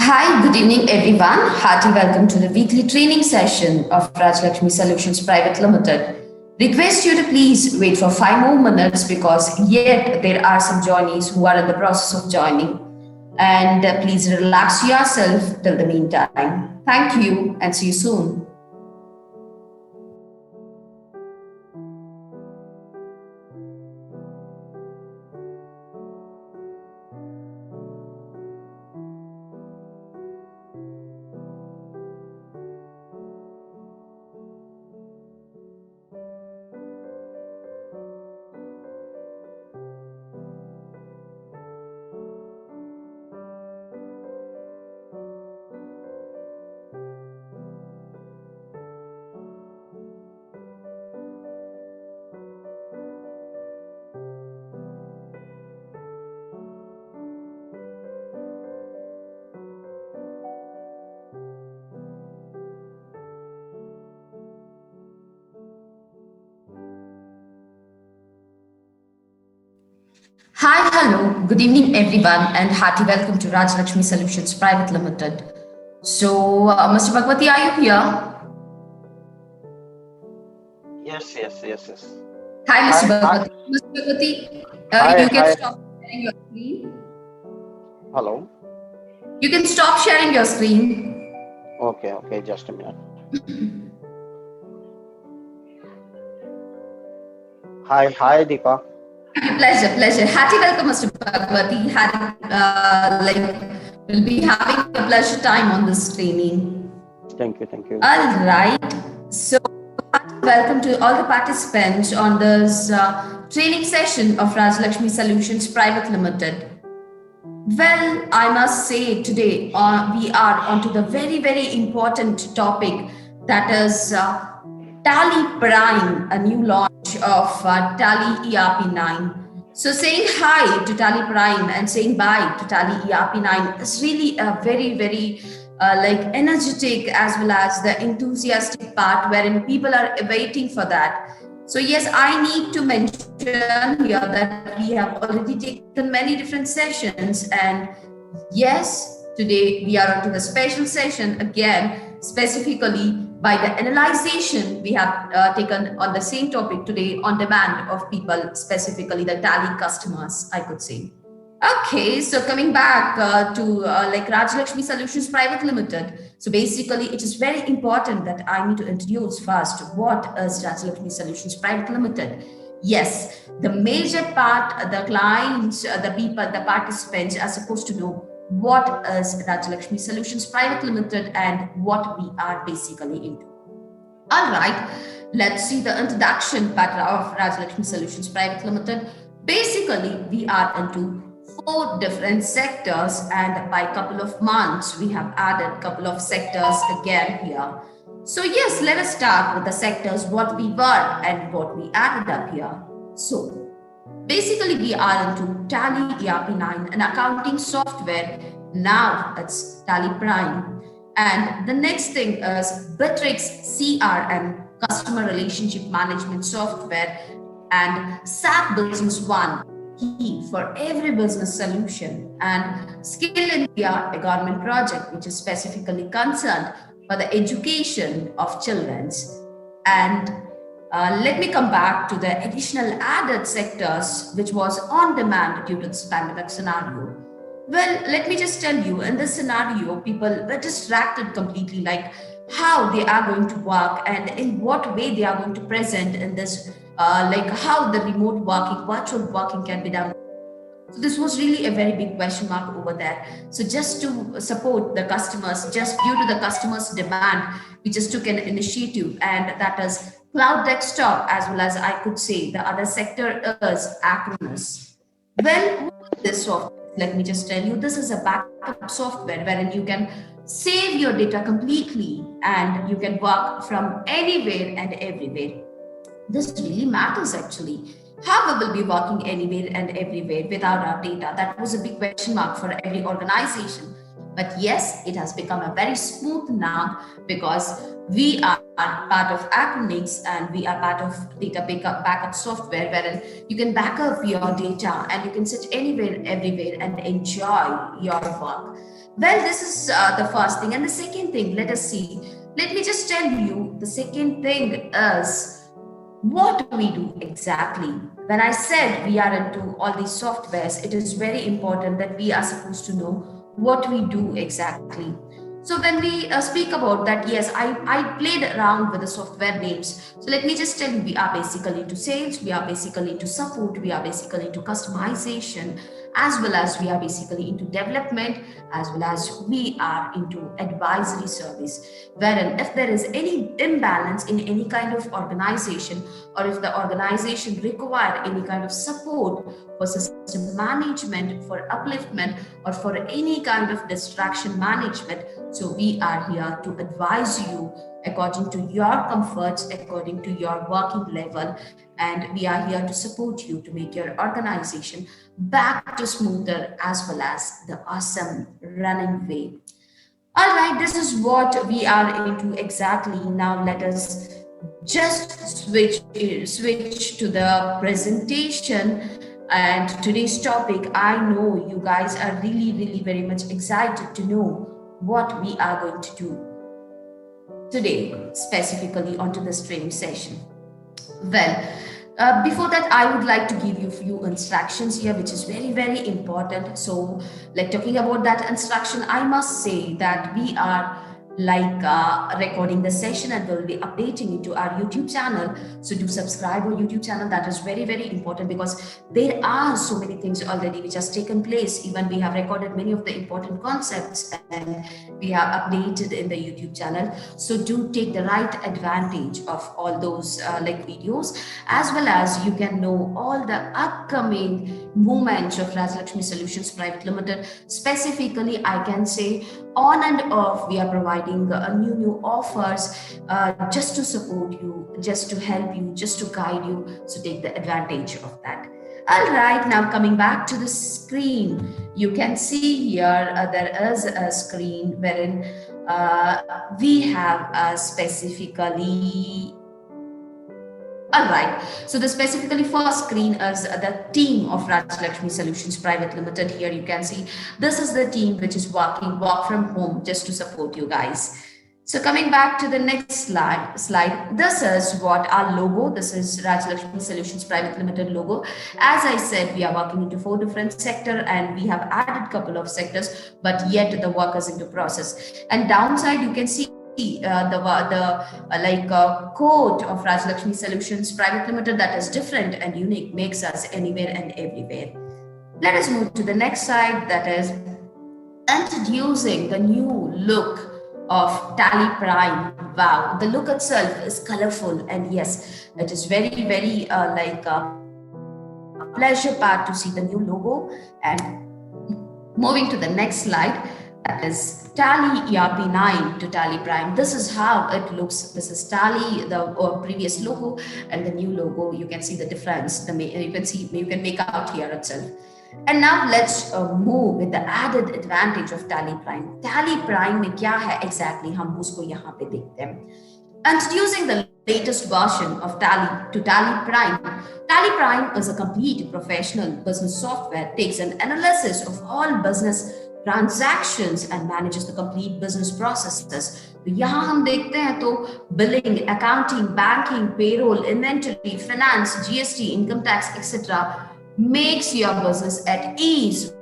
Hi, good evening, everyone. Hearty welcome to the weekly training session of Rajlakshmi Solutions Private Limited. Request you to please wait for 5 more minutes because yet there are some joinees who are in the process of joining. And please relax yourself till the meantime. Thank you and see you soon. Hi, hello, good evening, everyone, and hearty welcome to Rajlakshmi Solutions Private Limited. So, Mr. Bhagwati, are you here? Yes. Hi, Mr. Hi, hi, Bhagwati. Mr. Bhagwati, hi, you can hi. stop sharing your screen. Hello. You can stop sharing your screen. Okay, just a minute. Hi, Deepa. Pleasure. Hearty welcome, Mr. Bhagwati. We'll be having a pleasure time on this training. Thank you. All right. So, welcome to all the participants on this training session of Rajlakshmi Solutions Private Limited. Well, I must say today we are onto the very important topic that is Tally Prime, a new launch of Tally ERP9. So saying hi to Tally Prime and saying bye to Tally ERP9 is really a very like energetic as well as the enthusiastic part wherein people are waiting for that. So yes, I need to mention here that we have already taken many different sessions, and yes, today we are onto the special session again, specifically by the analyzation we have taken on the same topic today on demand of people, specifically the Tally customers, I could say. Okay, so coming back to like Rajlakshmi Solutions Private Limited. So basically, it is very important that I need to introduce first what is Rajlakshmi Solutions Private Limited. Yes, the major part, the clients, the people, the participants are supposed to know what is Rajlakshmi Solutions Private Limited and what we are basically into. All right, let's see the introduction part of Rajlakshmi Solutions Private Limited. Basically, we are into four different sectors, and by a couple of months, we have added a couple of sectors again here. So, yes, let us start with the sectors what we were and what we added up here. So, basically, we are into Tally ERP9, an accounting software. Now it's Tally Prime. And the next thing is Bitrix CRM, customer relationship management software, and SAP Business One, key for every business solution, and Skill India, a government project which is specifically concerned for the education of children's. And let me come back to the additional added sectors which was on demand due to this pandemic scenario. Well, let me just tell you, in this scenario, people were distracted completely, like how they are going to work and in what way they are going to present in this, like how the remote working, virtual working can be done. So this was really a very big question mark over there. So just to support the customers, just due to the customers' demand, we just took an initiative, and that is cloud desktop, as well as I could say the other sector is Acronis. Well, what is this software? Let me just tell you, this is a backup software wherein you can save your data completely and you can work from anywhere and everywhere. This really matters actually. How we will be working anywhere and everywhere without our data? That was a big question mark for every organization. But yes, it has become a very smooth now because we are part of Acronix and we are part of data backup software wherein you can back up your data and you can sit anywhere, everywhere and enjoy your work. Well, this is the first thing. And the second thing, let us see. Let me just tell you the second thing is what do we do exactly? When I said we are into all these softwares, it is very important that we are supposed to know what we do exactly. So when we speak about that, yes, I played around with the software names. So let me just tell you, we are basically into sales, we are basically into support, we are basically into customization, as well as we are basically into development, as well as we are into advisory service. Wherein if there is any imbalance in any kind of organization, or if the organization require any kind of support for system management, for upliftment, or for any kind of distraction management, so we are here to advise you according to your comforts, according to your working level, and we are here to support you to make your organization back to smoother as well as the awesome running way. All right, this is what we are into exactly. Now let us just switch to the presentation and today's topic. I know you guys are really very much excited to know what we are going to do today, specifically onto this training session. Well, before that, I would like to give you a few instructions here, which is very important. So, like talking about that instruction, I must say that we are like recording the session and we'll be updating it to our YouTube channel. So do subscribe our YouTube channel. That is very important because there are so many things already which has taken place. Even we have recorded many of the important concepts and we have updated in the YouTube channel. So do take the right advantage of all those like videos, as well as you can know all the upcoming movements of Rajlakshmi Solutions Private Limited. Specifically, I can say on and off, we are providing new offers just to support you, just to help you, just to guide you. So take the advantage of that. All right, now coming back to the screen, you can see here there is a screen wherein we have specifically. All right. So the specifically first screen is the team of Rajlakshmi Solutions Private Limited. Here you can see this is the team which is work from home just to support you guys. So coming back to the next slide, this is what our logo. This is Rajlakshmi Solutions Private Limited logo. As I said, we are working into 4 different sectors and we have added couple of sectors, but yet the work is into process. And downside, you can see quote of Rajlakshmi Solutions Private Limited that is different and unique, makes us anywhere and everywhere. Let us move to the next slide, that is introducing the new look of Tally Prime. Wow, the look itself is colorful, and yes, it is very a pleasure part to see the new logo. And moving to the next slide, that is Tally ERP9 to Tally Prime. This is how it looks. This is Tally, the previous logo, and the new logo. You can see the difference. You can make out here itself. And now let's move with the added advantage of Tally Prime. Tally Prime में क्या है exactly, हम उसको यहाँ पे देखते हैं. Introducing the latest version of Tally to Tally Prime. Tally Prime is a complete professional business software, takes an analysis of all business transactions and manages the complete business processes. तो यहाँ हम देखते हैं तो billing, accounting, banking, payroll, inventory, finance, GST, income tax, etc. makes your business at ease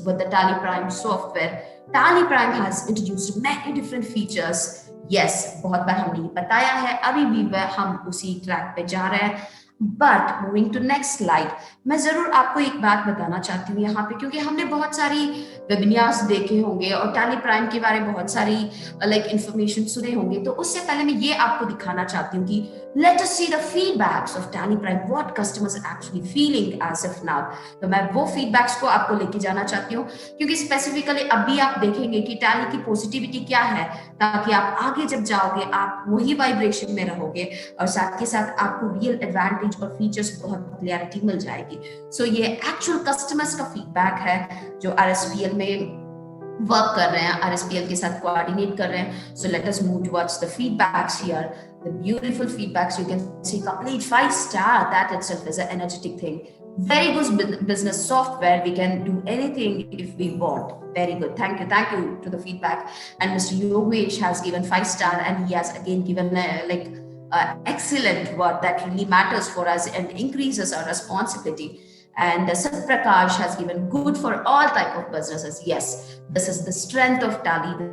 with the Tally Prime software. Tally Prime has introduced many different features. Yes, बहुत बार हमने ये बताया है, अभी भी हम उसी ट्रैक पे जा रहे हैं. But moving to next slide, मैं जरूर आपको एक बात बताना चाहती हूँ यहाँ पे, क्योंकि हमने बहुत सारी वेबिनार्स देखे होंगे और टैली प्राइम के बारे में बहुत सारी इंफॉर्मेशन सुने होंगे. तो उससे पहले मैं ये आपको दिखाना चाहती हूँ कि let us see the feedbacks of Tally Prime, what customers are actually feeling as of now. तो मैं वो feedbacks को आपको लेके जाना चाहती हूँ, क्योंकि स्पेसिफिकली अभी आप देखेंगे कि टैली की पॉजिटिविटी क्या है, ताकि आप आगे जब जाओगे आप वही वाइब्रेशन में रहोगे और साथ के साथ आपको रियल एडवांटेज और फीचर्स बहुत क्लियरिटी मिल जाएगी. सो ये एक्चुअल कस्टमर्स का फीडबैक है जो RSPL में वर्क कर रहे हैं, RSPL के साथ कोऑर्डिनेट कर रहे हैं. So let us move towards the feedbacks here. The beautiful feedbacks, you can see complete 5-star. That itself is an energetic thing. Very good business software. We can do anything if we want. Very good. Thank you to the feedback. And Mr. Yogesh has given 5 star, and he has again given excellent word that really matters for us and increases our responsibility. And Satprakash has given good for all type of businesses. Yes, this is the strength of Tally.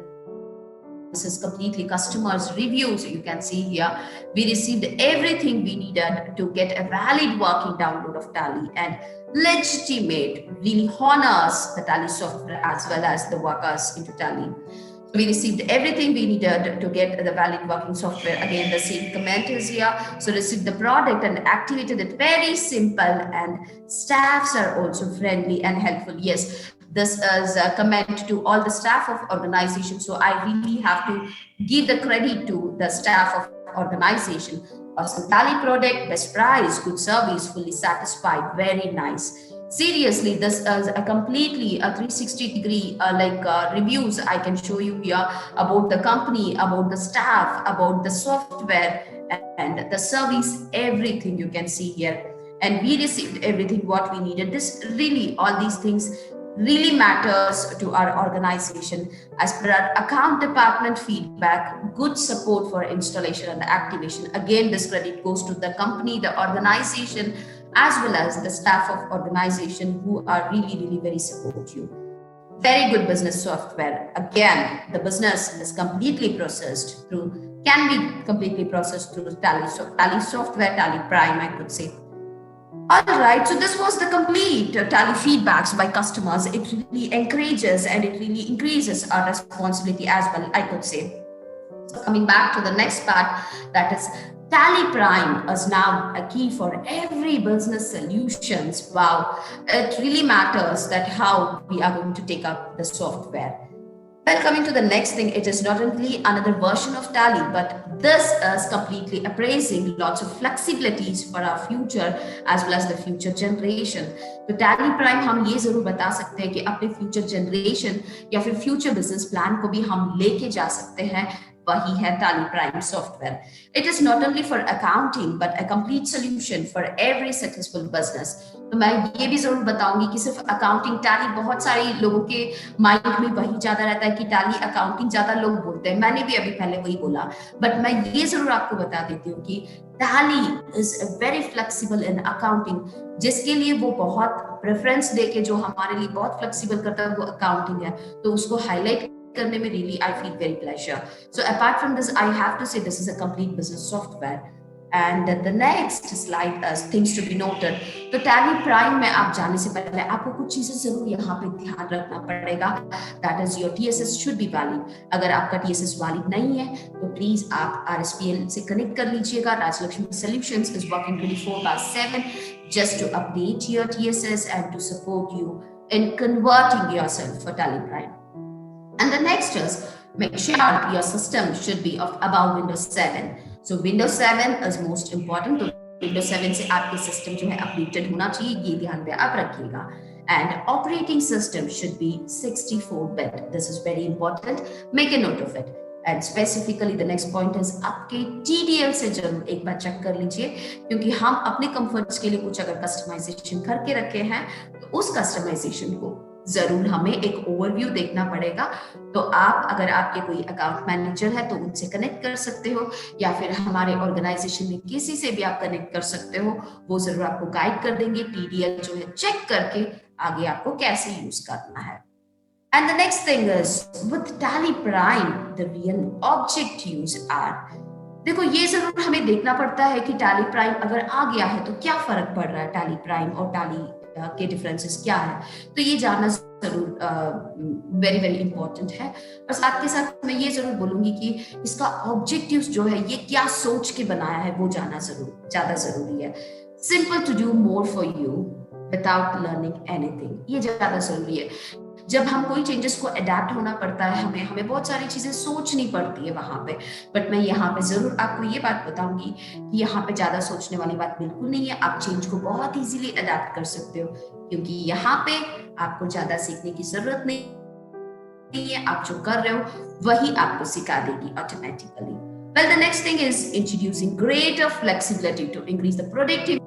This is completely customers reviews. You can see here we received everything we needed to get a valid working download of Tally, and legitimate really honors the Tally software as well as the workers into Tally. So we received everything we needed to get the valid working software. Again, the same comment is here. So received the product and activated it. Very simple, and staffs are also friendly and helpful. Yes, this is a comment to all the staff of organization. So I really have to give the credit to the staff of organization. Awesome Tally product, best price, good service, fully satisfied, very nice. Seriously, this is a completely a 360-degree reviews I can show you here about the company, about the staff, about the software and the service, everything you can see here. And we received everything what we needed. This really, all these things really matters to our organization. As per our account department feedback, good support for installation and activation. Again, this credit goes to the company, the organization, as well as the staff of organization who are really very supportive. Very good business software. Again, the business is completely processed through, can be completely processed through Tally. So Tally software, Tally Prime, I could say. All right, so this was the complete Tally feedbacks by customers. It really encourages and it really increases our responsibility as well, I could say. So coming back to the next part, that is Tally Prime is now a key for every business solutions. Wow, it really matters that how we are going to take up the software. Well, coming to the next thing, it is not only another version of Tally, but this is completely appraising lots of flexibilities for our future as well as the future generation. तो Tally Prime हम ये जरूर बता सकते हैं कि अपने future generation या फिर future business plan को भी हम लेके जा सकते हैं, वही है Tally Prime software. It is not only for accounting but a complete solution for every successful business. तो मैं ये भी जरूर बताऊंगी कि सिर्फ अकाउंटिंग टैली, बहुत सारे लोगों के माइंड में वही ज्यादा रहता है कि टैली अकाउंटिंग ज्यादा लोग बोलते हैं, मैंने भी अभी पहले वही बोला, बट मैं ये जरूर आपको बता देती हूँ कि tally is very flexible in accounting. जिसके लिए वो बहुत प्रेफरेंस देके जो हमारे लिए बहुत फ्लेक्सिबल करता है वो अकाउंटिंग है, तो उसको हाईलाइट करने में really I feel very pleasure. So apart from this, I have to say this is a complete business software. And the next slide is things to be noted. तो Tally Prime में आप जाने से पहले आपको कुछ चीजें जरूर यहाँ पे ध्यान रखना पड़ेगा. That is your TSS should be valid. अगर आपका TSS valid नहीं है तो प्लीज आप RSPL से कनेक्ट कर लीजिएगा. Rajalakshmi Solutions is working 24/7 just to update your TSS and to support you in converting yourself for Tally Prime. And the next is make sure your system should be of above Windows 7. So Windows 7 is most important. तो Windows 7 से आपके system जो है updated होना चाहिए, ये ध्यान में आप रखिएगा. And operating system should be 64-bit. This is very important. Make a note of it. And specifically the next point is आपके TDL से जरूर एक बार चेक कर लीजिए, क्योंकि हम अपने कंफर्ट्स के लिए कुछ अगर कस्टमाइजेशन करके रखे हैं तो उस कस्टमाइजेशन को जरूर हमें एक ओवरव्यू देखना पड़ेगा. तो आप अगर आपके कोई अकाउंट मैनेजर है तो उनसे कनेक्ट कर सकते हो, या फिर हमारे ऑर्गेनाइजेशन में किसी से भी आप कनेक्ट कर सकते हो, वो जरूर आपको गाइड कर देंगे टीडीएल जो है चेक करके आगे आपको कैसे यूज करना है. And the next thing is with Tally Prime the real objectives are. देखो ये जरूर हमें देखना पड़ता है कि Tally Prime अगर आ गया है तो क्या फर्क पड़ रहा है Tally Prime और Tally के डिफरेंसेस क्या है, तो ये जानना जरूर वेरी वेरी इंपॉर्टेंट है. और साथ के साथ मैं ये जरूर बोलूंगी कि इसका ऑब्जेक्टिव्स जो है ये क्या सोच के बनाया है वो जानना जरूर ज्यादा जरूरी है. Simple to do more for you without learning anything, ये ज्यादा जरूरी है. जब हम कोई चेंजेस को अडेप्ट होना पड़ता है, हमें बहुत सारी चीजें सोचनी पड़ती है वहां पे, बट मैं यहाँ पे जरूर आपको ये बात बताऊंगी कि यहाँ पे ज्यादा सोचने वाली बात बिल्कुल नहीं है. आप चेंज को बहुत इजीली अडेप्ट कर सकते हो, क्योंकि यहाँ पे आपको ज्यादा सीखने की जरूरत नहीं है. आप जो कर रहे हो वही आपको सिखा देगी automatically. Well, the next thing is introducing greater flexibility to increase the productivity.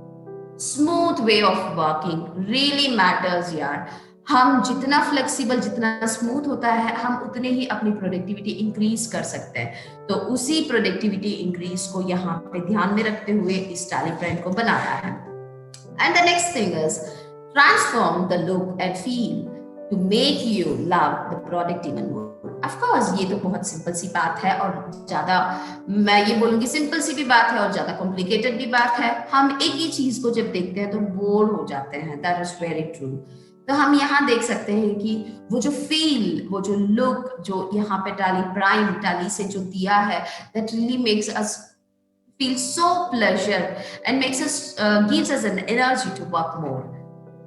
Smooth way of working really matters यार। हम जितना फ्लेक्सिबल, जितना स्मूथ होता है, हम उतने ही अपनी प्रोडक्टिविटी इंक्रीज कर सकते हैं। तो उसी प्रोडक्टिविटी इंक्रीज को यहाँ पे ध्यान में रखते हुए इस टैली प्राइम को बनाया है। And the next thing is transform the look and feel to make you love the product even more. Of course, ये तो बहुत सिंपल सी बात है, और ज्यादा मैं ये बोलूंगी सिंपल सी भी बात है और ज्यादा कॉम्प्लिकेटेड भी बात है। हम एक ही चीज को जब देखते हैं तो बोर हो जाते हैं। That is very true. तो हम यहाँ देख सकते हैं कि वो जो फील, वो जो लुक जो यहाँ पे टैली प्राइम टैली से जो दिया है, that really makes us feel so pleasure and makes us gives us an energy to work more.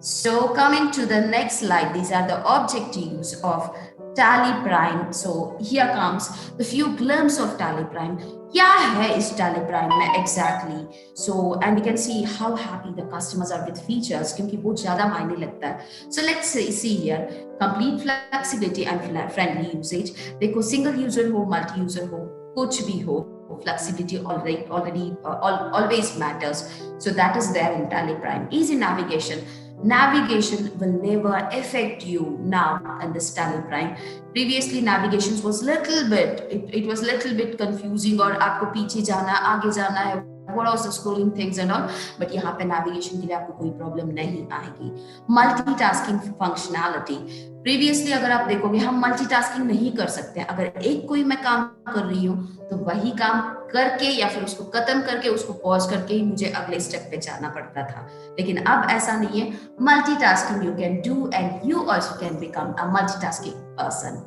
So coming to the next slide, these are the objectives of Tally Prime. So here comes the few glimpses of Tally Prime. क्या है इस Tally Prime में exactly? So and you can see how happy the customers are with features, क्योंकि वो ज़्यादा मायने लगता है. So let's see here, complete flexibility and friendly usage. देखो single user हो, multi user हो, कुछ भी हो, flexibility always matters. So that is there in Tally Prime. Easy navigation. Navigation will never affect you now in this Tally Prime. Previously navigation was it was little bit confusing, और आपको पीछे जाना, आगे जाना है, what was the scrolling things and all, but यहाँ पे navigation के लिए आपको कोई प्रॉब्लम नहीं आएगी. Multitasking functionality. प्रीवियसली अगर आप देखोगे हम मल्टीटास्किंग नहीं कर सकते। अगर एक कोई मैं काम कर रही हूँ तो वही काम करके या फिर उसको खत्म करके उसको पॉज करके ही मुझे अगले स्टेप पे जाना पड़ता था, लेकिन अब ऐसा नहीं है। Multitasking you can do and you also can become a multitasking person.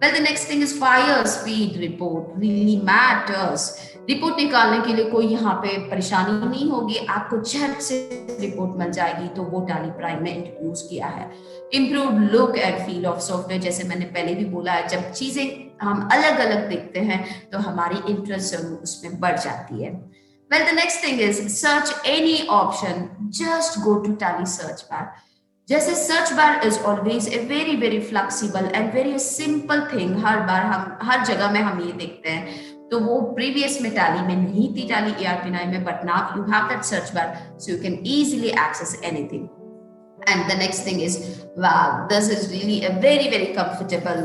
Well, the next thing is fire speed report really matters. Report निकालने के लिए कोई यहाँ पे परेशानी नहीं होगी, आपको झट से रिपोर्ट मिल जाएगी। तो वो टैली प्राइम में इंट्रोड्यूस किया है। Improve look and feel of software, जैसे मैंने पहले भी बोला है, जब चीजें हम अलग अलग देखते हैं तो हमारी इंटरेस्ट जरूर उसमें बढ़ जाती है। Well, the next thing is search any option, just go to Tally search bar. जैसे search bar is always a very very flexible and very simple thing, हर बार हम हर जगह में हम ये देखते हैं, तो वो प्रीवियस में टैली में नहीं थी, टैली ERP9 में, but now you have that search bar so you can easily access anything. And the next thing is, wow, this is really a very very comfortable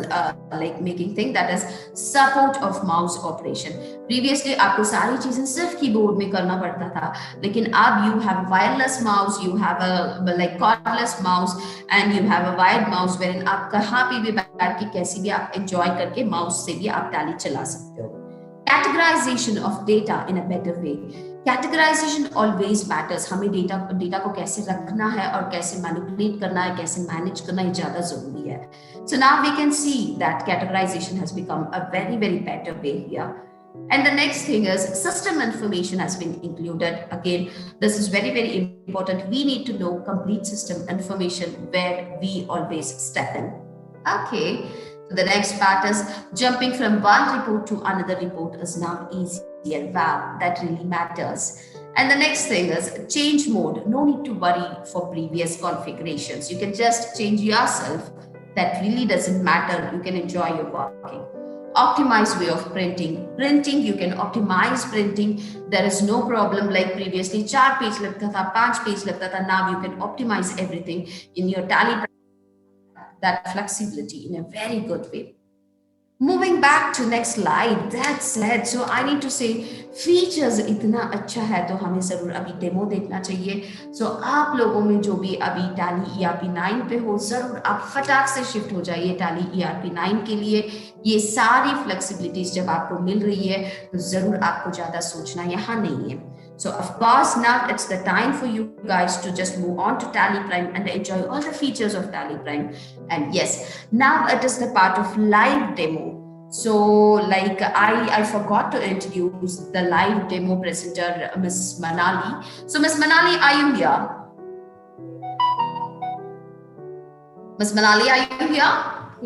like making thing, that is support of mouse operation. Previously आपको सारी चीजें सिर्फ keyboard में करना पड़ता था, लेकिन अब you have wireless mouse, you have a like cordless mouse and you have a wired mouse wherein आप कहाँ पे भी बैठ के कैसी भी आप enjoy करके माउस से भी आप टैली चला सकते हो. Categorization of data in a better way. Categorization always matters. हमें डेटा को कैसे रखना है और कैसे मैनिपुलेट करना है, कैसे मैनेज करना है, ज्यादा जरूरी है. So now we can see that categorization has become a very very better way here. And the next thing is system information has been included. Again, this is very very important. We need to know complete system information where we always step in. Okay. So the next part is jumping from one report to another report is now easier. Wow, that really matters. And the next thing is change mode. No need to worry for previous configurations. You can just change yourself. That really doesn't matter. You can enjoy your working. Optimize way of printing. Printing, you can optimize printing. There is no problem like previously 4 page लगता था, 5 page लगता था. Now you can optimize everything in your Tally. That flexibility in a very good way. Moving back to next slide, that's it. So I need to say features इतना अच्छा है तो हमें जरूर अभी डेमो देखना चाहिए. So आप लोगों में जो भी अभी Tally ERP9 पे हो, जरूर आप फटाक से शिफ्ट हो जाइए Tally ERP9 के लिए. ये सारी फ्लेक्सिबिलिटीज जब आपको मिल रही है तो जरूर आपको ज्यादा सोचना यहाँ नहीं है. So of course now it's the time for you guys to just move on to Tally Prime and enjoy all the features of Tally Prime. And yes, now it is the part of live demo. So like I forgot to introduce the live demo presenter, Miss Manali. So Miss Manali, are you here? Miss Manali, are you here?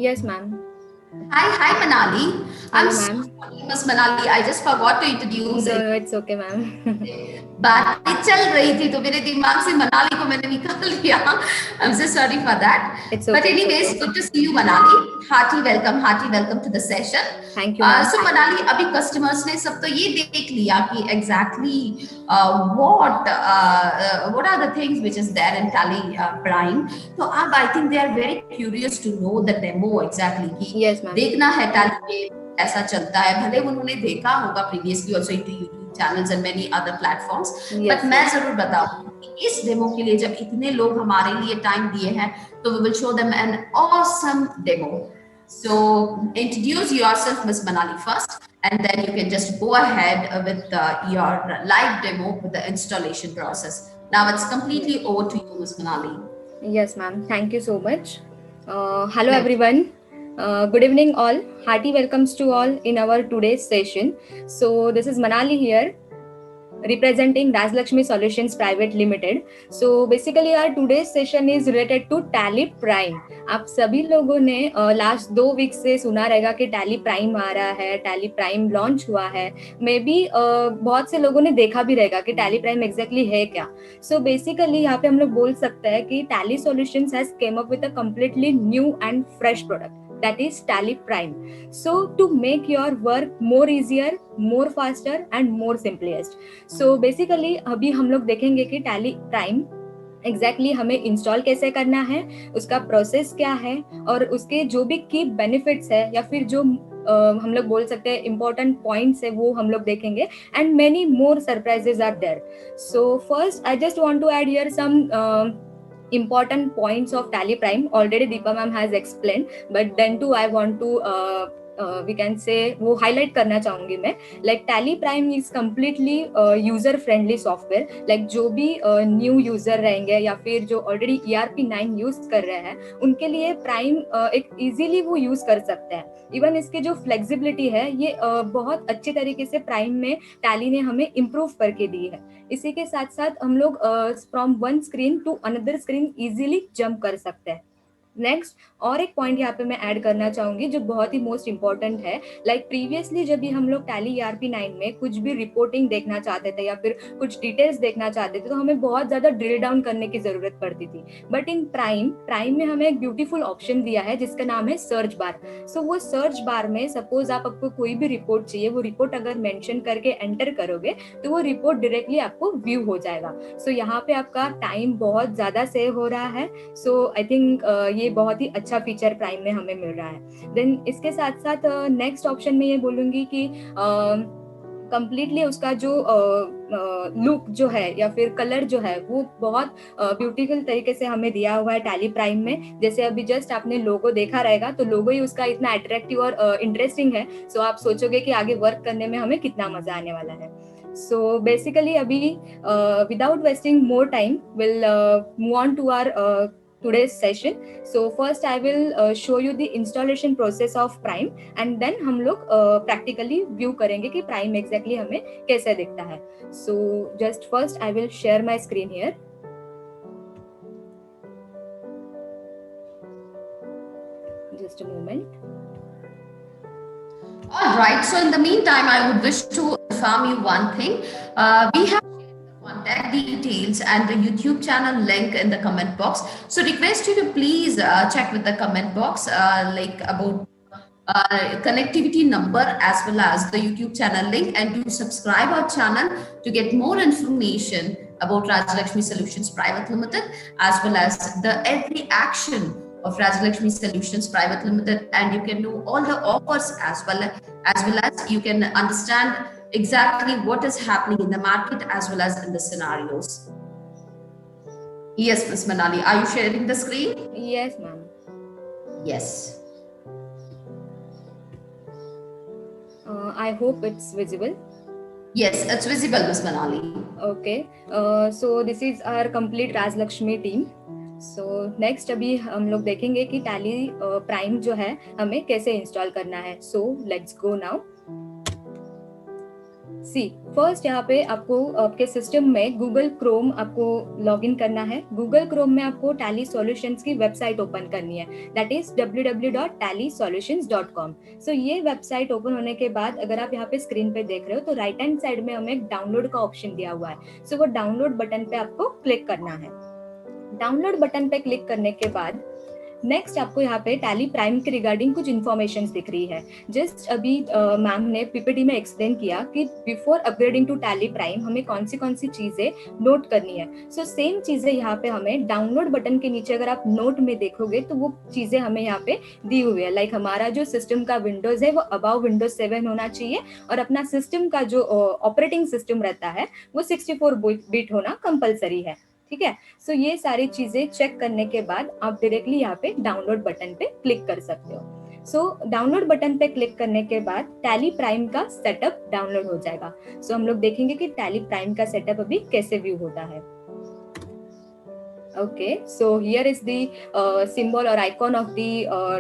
Yes, ma'am. Hi Manali. Hi, I'm ma'am. sorry, Miss Manali. I just forgot to introduce No, it. it's okay, ma'am. बातें चल रही थी तो मेरे दिमाग से मनाली को मैंने निकाल लिया. I'm so sorry for that. It's But okay. anyways, good to see you, Manali. Hearty welcome to the session. Thank you, ma'am. So Manali, अभी customers ने सब तो ये देख लिया कि exactly what are the things which is there in Tally Prime. तो अब I think they are very curious to know the demo exactly कि Yes, ma'am. देखना है Tally पे ऐसा चलता है. भले उन्होंने देखा होगा previously also into YouTube channels and many other platforms. Yes, But मैं yes. जरूर बताऊंगी कि इस डेमो के लिए जब इतने लोग हमारे लिए टाइम दिए हैं तो we will show them an awesome demo. So introduce yourself, Miss Manali, first, and then you can just go ahead with your live demo with the installation process. Now it's completely over to you, Miss Manali. Yes, ma'am. Thank you so much. Hello, Right. everyone. Good evening, all. Hearty welcomes to all in our today's session. So this is Manali here, representing Rajlakshmi Solutions Private Limited. So basically our today's session is related to Tally Prime. आप सभी लोगों ने last 2 week से सुना रहेगा कि Tally Prime आ रहा है, Tally Prime लॉन्च हुआ है. मे बी बहुत से लोगों ने देखा भी रहेगा कि Tally Prime एग्जैक्टली है क्या. सो बेसिकली यहाँ पे हम लोग बोल सकते हैं कि Tally Solutions has came up with a completely new and fresh product, that is Tally Prime. So to make your work more easier, more faster and more simplest. So basically अभी हम लोग देखेंगे कि Tally Prime एग्जैक्टली हमें install कैसे करना है, उसका प्रोसेस क्या है और उसके जो भी की बेनिफिट्स है या फिर जो हम लोग बोल सकते हैं इम्पोर्टेंट पॉइंट्स है वो हम लोग देखेंगे and many more surprises are there. So first I just want to add here some important points of Tally Prime. Already Deepa ma'am has explained, but then too I want to we can say वो highlight करना चाहूंगी मैं. Like Tally Prime is completely user friendly software. Like जो भी new user रहेंगे या फिर जो already ERP9 use कर रहे हैं उनके लिए Prime एक easily वो use कर सकते हैं. इवन इसकी जो फ्लेक्सिबिलिटी है ये बहुत अच्छे तरीके से प्राइम में टैली ने हमें इम्प्रूव करके दी है. इसी के साथ साथ हम लोग from one screen to another screen easily jump कर सकते हैं. नेक्स्ट और एक पॉइंट यहाँ पे मैं ऐड करना चाहूंगी जो बहुत ही मोस्ट इंपॉर्टेंट है. लाइक प्रीवियसली जब भी हम लोग टैली ERP9 में कुछ भी रिपोर्टिंग देखना चाहते थे या फिर कुछ डिटेल्स देखना चाहते थे तो हमें बहुत ज्यादा ड्रिल डाउन करने की जरूरत पड़ती थी. बट इन प्राइम में हमें एक ब्यूटीफुल ऑप्शन दिया है जिसका नाम है सर्च बार. सो वो सर्च बार में सपोज आपको कोई भी रिपोर्ट चाहिए, वो रिपोर्ट अगर मेंशन करके एंटर करोगे तो वो रिपोर्ट डायरेक्टली आपको व्यू हो जाएगा. सो यहाँ पे आपका टाइम बहुत ज्यादा सेव हो रहा है. सो आई थिंक ये बहुत ही अच्छा फीचर प्राइम में हमें मिल रहा है. देन इसके साथ साथ नेक्स्ट ऑप्शन में ये बोलूंगी कि कंप्लीटली उसका जो लुक जो है या फिर कलर जो है वो बहुत ब्यूटीफुल तरीके से हमें दिया हुआ है टैली प्राइम में. जैसे अभी जस्ट आपने लोगो देखा रहेगा तो लोगो ही उसका इतना अट्रैक्टिव और इंटरेस्टिंग है. सो आप सोचोगे कि आगे वर्क करने में हमें कितना मजा आने वाला है. So basically अभी without wasting more time we'll move on to our today's session. So first I will show you the installation process of Prime and then हम लोग practically view करेंगे कि Prime exactly हमें कैसे दिखता है. So just first I will share my screen here. Just a moment. All right. So in the meantime, I would wish to inform you one thing. We have contact details and the YouTube channel link in the comment box. So request you to please check with the comment box like about connectivity number as well as the YouTube channel link, and do subscribe our channel to get more information about Rajlakshmi Solutions Private Limited as well as the every action of Rajlakshmi Solutions Private Limited, and you can know all the offers as well as you can understand exactly what is happening in the market as well as in the scenarios. Yes, Ms. Manali, are you sharing the screen? Yes, ma'am. Yes. I hope it's visible. Yes, it's visible, Ms. Manali. Okay. So this is our complete Rajlakshmi team. So next अभी हम लोग देखेंगे कि Tally Prime जो है हमें कैसे install करना है. So let's go now. See first यहाँ पे आपको आपके सिस्टम में गूगल क्रोम आपको लॉगिन करना है। गूगल क्रोम में आपको टैली सॉल्यूशंस की वेबसाइट ओपन करनी है, दैट इज www.tallysolutions.com। सो ये वेबसाइट ओपन होने के बाद अगर आप यहाँ पे स्क्रीन पे देख रहे हो तो राइट हैंड साइड में हमें एक डाउनलोड का ऑप्शन दिया हुआ है। सो वो डाउनलोड बटन पे आपको क्लिक करना है। डाउनलोड बटन पे क्लिक करने के बाद नेक्स्ट आपको यहाँ पे टैली प्राइम के रिगार्डिंग कुछ इन्फॉर्मेशन दिख रही है। जस्ट अभी मैम ने पीपीटी में एक्सप्लेन किया कि before upgrading to Tally Prime हमें कौन सी चीजें नोट करनी है। सो सेम चीजें यहाँ पे हमें डाउनलोड बटन के नीचे अगर आप नोट में देखोगे तो वो चीजें हमें यहाँ पे दी हुई है। लाइक हमारा जो सिस्टम का विंडोज है वो अबाव विंडोज 7 होना चाहिए और अपना सिस्टम का जो ऑपरेटिंग सिस्टम रहता है वो 64 बिट होना कंपलसरी है। ठीक है, सो ये सारी चीजें चेक करने के बाद आप डायरेक्टली यहाँ पे डाउनलोड बटन पे क्लिक कर सकते हो। सो डाउनलोड बटन पे क्लिक करने के बाद टैली प्राइम का सेटअप डाउनलोड हो जाएगा। सो हम लोग देखेंगे कि टैली प्राइम का सेटअप अभी कैसे व्यू होता है। Okay, so here is the symbol और icon of the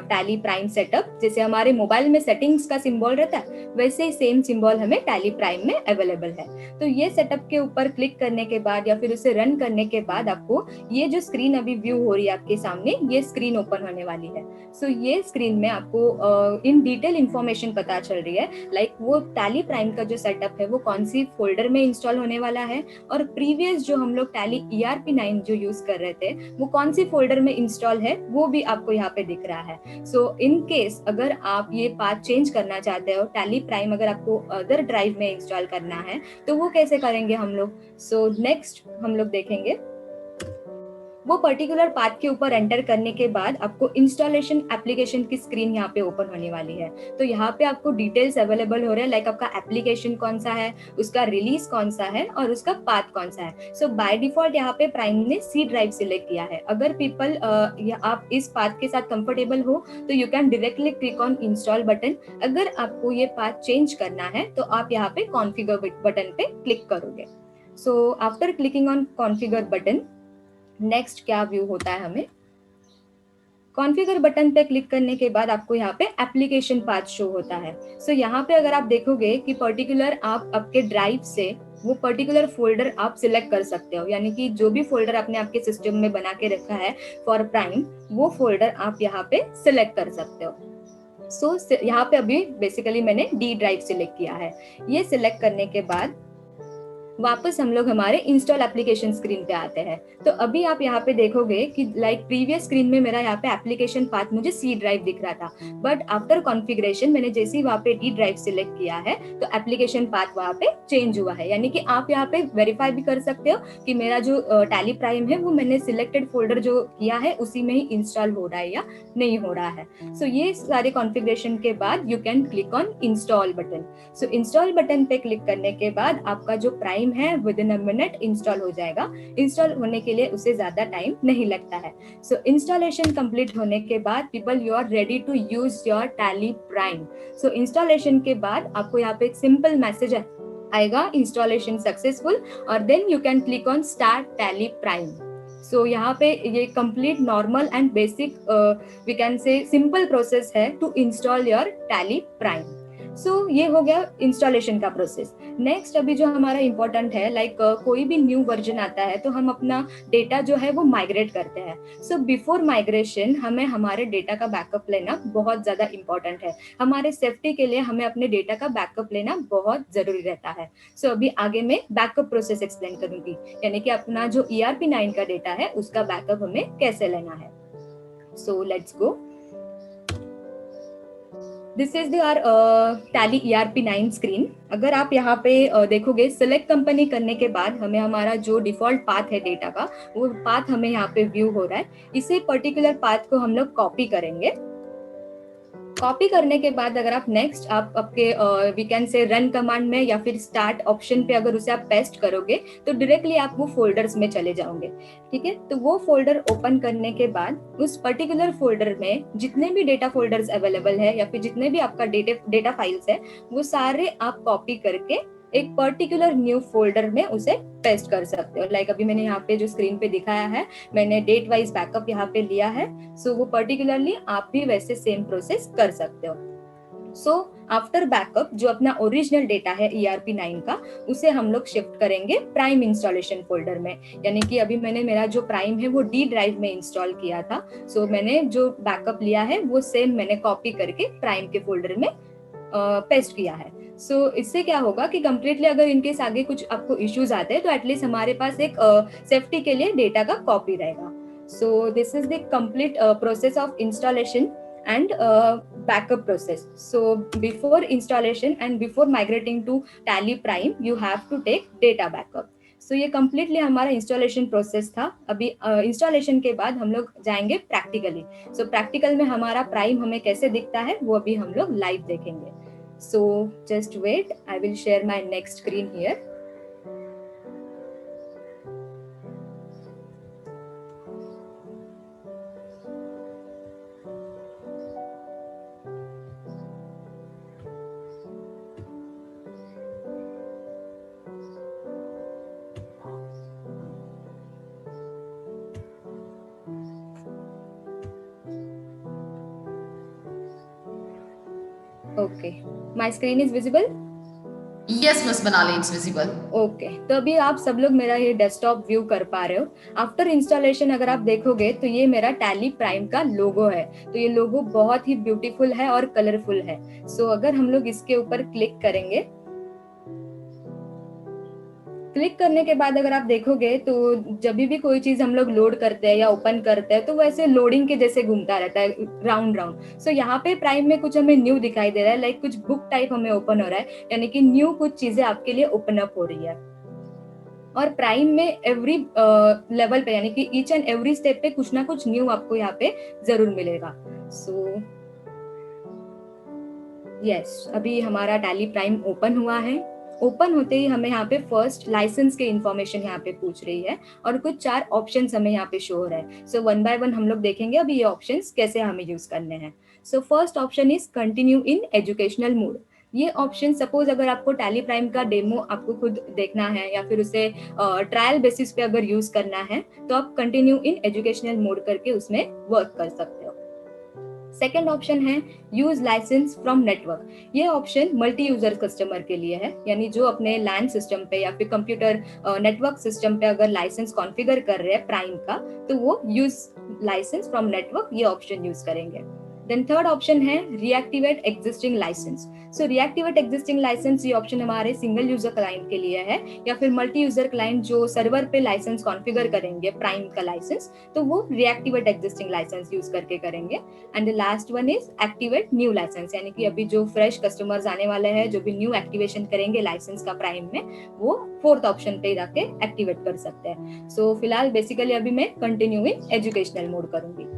Tally Prime setup. जैसे हमारे मोबाइल में सेटिंग्स का सिंबल रहता है वैसे ही सेम सिंबल हमें टैली प्राइम में अवेलेबल है। तो ये सेटअप के ऊपर क्लिक करने के बाद या फिर उसे रन करने के बाद आपको ये जो स्क्रीन अभी व्यू हो रही है आपके सामने, ये स्क्रीन ओपन होने वाली है। सो ये स्क्रीन में आपको इन डिटेल इंफॉर्मेशन पता चल रही है, लाइक वो टैली प्राइम का जो सेटअप है वो कौन सी फोल्डर में इंस्टॉल होने वाला है और प्रीवियस जो हम लोग टैली ERP9 जो यूज कर रहे थे वो कौन सी फोल्डर में इंस्टॉल है वो भी आपको यहाँ पे दिख रहा है। सो इन केस अगर आप ये पाथ चेंज करना चाहते हो, टैली प्राइम अगर आपको अदर ड्राइव में इंस्टॉल करना है तो वो कैसे करेंगे हम लोग। सो नेक्स्ट हम लोग देखेंगे वो पर्टिकुलर पाथ के ऊपर एंटर करने के बाद आपको इंस्टॉलेशन एप्लीकेशन की स्क्रीन यहाँ पे ओपन होने वाली है। तो यहाँ पे आपको डिटेल्स अवेलेबल हो रहे हैं, लाइक आपका एप्लीकेशन कौन सा है, उसका रिलीज कौन सा है और उसका पाथ कौन सा है। सो बाय डिफॉल्ट यहाँ पे प्राइम ने सी ड्राइव सिलेक्ट किया है। अगर पीपल आप इस पाथ के साथ कंफर्टेबल हो तो you can directly click on install button. अगर आपको ये पाथ चेंज करना है तो आप यहाँ पे कॉन्फ़िगर बटन पे क्लिक करोगे। So after clicking on configure button next क्या व्यू होता है, हमें कॉन्फ़िगर बटन पे क्लिक करने के बाद आपको यहाँ पे एप्लीकेशन पाथ शो होता है। सो यहाँ पे अगर आप देखोगे कि पर्टिकुलर आप आपके ड्राइव से वो पर्टिकुलर फोल्डर आप सिलेक्ट कर सकते हो, यानी कि जो भी फोल्डर आपने आपके सिस्टम में बना के रखा है फॉर प्राइम वो फोल्डर आप यहाँ पे सिलेक्ट कर सकते हो। सो यहाँ पे अभी बेसिकली मैंने डी ड्राइव सिलेक्ट किया है। ये सिलेक्ट करने के बाद वापस हम लोग हमारे इंस्टॉल एप्लीकेशन स्क्रीन पे आते हैं। तो अभी आप यहाँ पे देखोगे कि लाइक प्रीवियस स्क्रीन में मेरा यहाँ पे एप्लीकेशन पाथ मुझे सी ड्राइव दिख रहा था, बट आफ्टर कॉन्फ़िगरेशन मैंने जैसे ही वहाँ पे डी ड्राइव सिलेक्ट किया है तो एप्लीकेशन पाथ वहाँ पे चेंज हुआ है। यानी कि आप यहाँ पे वेरीफाई भी कर सकते हो कि मेरा जो टैली प्राइम है वो मैंने सिलेक्टेड फोल्डर जो किया है उसी में ही इंस्टॉल हो रहा है या नहीं हो रहा है। सो ये सारे कॉन्फ़िगरेशन के बाद you can click on install button. So install button पे क्लिक करने के बाद आपका जो प्राइम है with in a minute install हो जाएगा। इंस्टॉल होने के लिए उसे ज्यादा टाइम नहीं लगता है। सो इंस्टॉलेशन कंप्लीट होने के बाद people you are ready to use your Tally Prime. So installation के बाद आपको यहाँ पे एक सिंपल मैसेज आएगा, इंस्टॉलेशन सक्सेसफुल, और then you can click on start Tally Prime. So यहाँ पे ये complete normal and basic we can say simple process है to install your Tally Prime. So ये हो गया इंस्टॉलेशन का प्रोसेस। नेक्स्ट अभी जो हमारा इंपॉर्टेंट है, लाइक कोई भी न्यू वर्जन आता है तो हम अपना डेटा जो है वो माइग्रेट करते हैं। सो बिफोर माइग्रेशन हमें हमारे डेटा का बैकअप लेना बहुत ज्यादा इंपॉर्टेंट है। हमारे सेफ्टी के लिए हमें अपने डेटा का बैकअप लेना बहुत जरूरी रहता है। सो अभी आगे मैं बैकअप प्रोसेस एक्सप्लेन करूंगी, यानी कि अपना जो ERP9 का डेटा है उसका बैकअप हमें कैसे लेना है। So let's go. This is the tally ERP9 screen. अगर आप यहाँ पे देखोगे सिलेक्ट कंपनी करने के बाद हमें हमारा जो डिफॉल्ट पाथ है डेटा का वो पाथ हमें यहाँ पे व्यू हो रहा है। इसे पर्टिकुलर पाथ को हम लोग कॉपी करेंगे। कॉपी करने के बाद अगर आप नेक्स्ट आप आपके we can say run command में या फिर स्टार्ट ऑप्शन पे अगर उसे आप पेस्ट करोगे तो डायरेक्टली आप वो फोल्डर्स में चले जाओगे। ठीक है, तो वो फोल्डर ओपन करने के बाद उस पर्टिकुलर फोल्डर में जितने भी डेटा फोल्डर्स अवेलेबल है या फिर जितने भी आपका डेटा फाइल्स है वो सारे आप कॉपी करके एक पर्टिकुलर न्यू फोल्डर में उसे पेस्ट कर सकते हो। लाइक अभी मैंने यहाँ पे जो स्क्रीन पे दिखाया है मैंने डेट वाइज बैकअप यहाँ पे लिया है। सो वो पर्टिकुलरली आप भी वैसे सेम प्रोसेस कर सकते हो। सो आफ्टर बैकअप जो अपना ओरिजिनल डेटा है ERP9 का, उसे हम लोग शिफ्ट करेंगे प्राइम इंस्टॉलेशन फोल्डर में। यानी कि अभी मैंने मेरा जो प्राइम है वो डी ड्राइव में इंस्टॉल किया था, सो मैंने जो बैकअप लिया है वो सेम मैंने कॉपी करके प्राइम के फोल्डर में पेस्ट किया है। सो इससे क्या होगा कि कंप्लीटली अगर इनकेस आगे कुछ आपको इश्यूज आते हैं तो एटलीस्ट हमारे पास एक सेफ्टी के लिए डेटा का कॉपी रहेगा। So this is the complete process of installation and backup process. So before installation and before migrating to Tally Prime, you have to take data backup. So ये completely हमारा installation process था। अभी installation के बाद हम लोग जाएंगे practically. सो practical में हमारा प्राइम हमें कैसे दिखता है वो अभी हम लोग लाइव देखेंगे। So just wait, I will share my next screen here. Okay, my screen is visible? Yes, Ms. Manali, it's visible. Okay, तो अभी आप सब लोग मेरा ये डेस्कटॉप व्यू कर पा रहे हो। आफ्टर इंस्टॉलेशन अगर आप देखोगे तो ये मेरा टैली प्राइम का लोगो है। तो ये लोगो बहुत ही ब्यूटीफुल है और कलरफुल है। सो अगर हम लोग इसके ऊपर क्लिक करेंगे, क्लिक करने के बाद अगर आप देखोगे तो जब भी कोई चीज हम लोग लोड करते हैं या ओपन करते हैं तो वैसे लोडिंग के जैसे घूमता रहता है राउंड राउंड। सो यहाँ पे प्राइम में कुछ हमें न्यू दिखाई दे रहा है, लाइक कुछ बुक टाइप हमें ओपन हो रहा है, यानी कि न्यू कुछ चीजें आपके लिए ओपन अप हो रही है। और प्राइम में एवरी लेवल पे यानी कि ईच एंड एवरी स्टेप पे कुछ ना कुछ न्यू आपको यहाँ पे जरूर मिलेगा। सो यस, अभी हमारा टैली प्राइम ओपन हुआ है। ओपन होते ही हमें यहाँ पे फर्स्ट लाइसेंस के इंफॉर्मेशन यहाँ पे पूछ रही है और कुछ 4 ऑप्शंस हमें यहाँ पे शो हो रहा है। सो वन बाय वन हम लोग देखेंगे अभी ये ऑप्शंस कैसे हमें यूज करने हैं। So first option is continue in educational mode. ये ऑप्शन सपोज अगर आपको टैली प्राइम का डेमो आपको खुद देखना है या फिर उसे ट्रायल बेसिस पे अगर यूज करना है तो आप कंटिन्यू इन एजुकेशनल मोड करके उसमें वर्क कर सकते हो। सेकेंड ऑप्शन है यूज लाइसेंस फ्रॉम नेटवर्क। ये ऑप्शन मल्टी यूजर कस्टमर के लिए है, यानी जो अपने लैंड सिस्टम पे या फिर कंप्यूटर नेटवर्क सिस्टम पे अगर लाइसेंस कॉन्फ़िगर कर रहे हैं प्राइम का तो वो यूज लाइसेंस फ्रॉम नेटवर्क ये ऑप्शन यूज करेंगे। देन थर्ड ऑप्शन है reactivate existing license. So reactivate existing license ये ऑप्शन हमारे सिंगल यूजर क्लाइंट के लिए है या फिर मल्टी यूजर क्लाइंट जो सर्वर पे लाइसेंस कॉन्फ़िगर करेंगे प्राइम का लाइसेंस तो वो रीएक्टिवेट एग्जिस्टिंग लाइसेंस यूज करके करेंगे। And the last one is activate new license, यानी कि अभी जो फ्रेश कस्टमर्स आने वाले हैं जो भी न्यू एक्टिवेशन करेंगे लाइसेंस का प्राइम में वो फोर्थ ऑप्शन पे जाके एक्टिवेट कर सकते हैं। सो फिलहाल बेसिकली अभी मैं कंटिन्यू इन एजुकेशनल मोड करूंगी।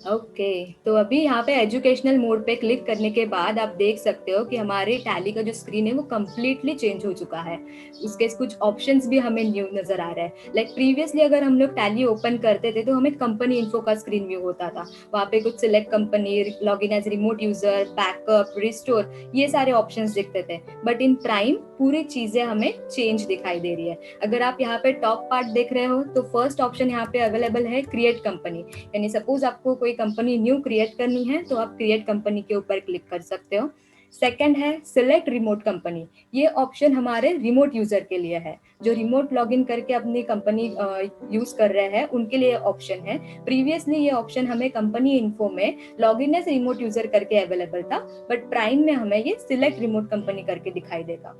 ओके, तो अभी यहाँ पे एजुकेशनल मोड पे क्लिक करने के बाद आप देख सकते हो कि हमारे टैली का जो स्क्रीन है वो कम्प्लीटली चेंज हो चुका है। उसके कुछ ऑप्शंस भी हमें न्यू नजर आ रहा है। लाइक प्रीवियसली अगर हम लोग टैली ओपन करते थे तो हमें कंपनी इन्फो का स्क्रीन व्यू होता था, वहाँ पे कुछ select company, log in as remote user, backup, restore, ये सारे ऑप्शंस दिखते थे। बट इन प्राइम पूरी चीजें हमें चेंज दिखाई दे रही है। अगर आप यहाँ पे टॉप पार्ट देख रहे हो तो फर्स्ट ऑप्शन यहाँ पे अवेलेबल है क्रिएट कंपनी, यानी सपोज आपको कोई कंपनी न्यू क्रिएट करनी है तो आप क्रिएट कंपनी के ऊपर क्लिक कर सकते हो। सेकंड है सिलेक्ट रिमोट कंपनी। ये ऑप्शन हमारे रिमोट यूजर के लिए है, जो रिमोट लॉगिन करके अपनी कंपनी यूज कर रहे हैं उनके लिए ऑप्शन है। प्रीवियसली ये ऑप्शन हमें कंपनी इन्फो में लॉगिन एज रिमोट यूजर करके अवेलेबल था, बट प्राइम में हमें ये सिलेक्ट रिमोट कंपनी करके दिखाई देगा।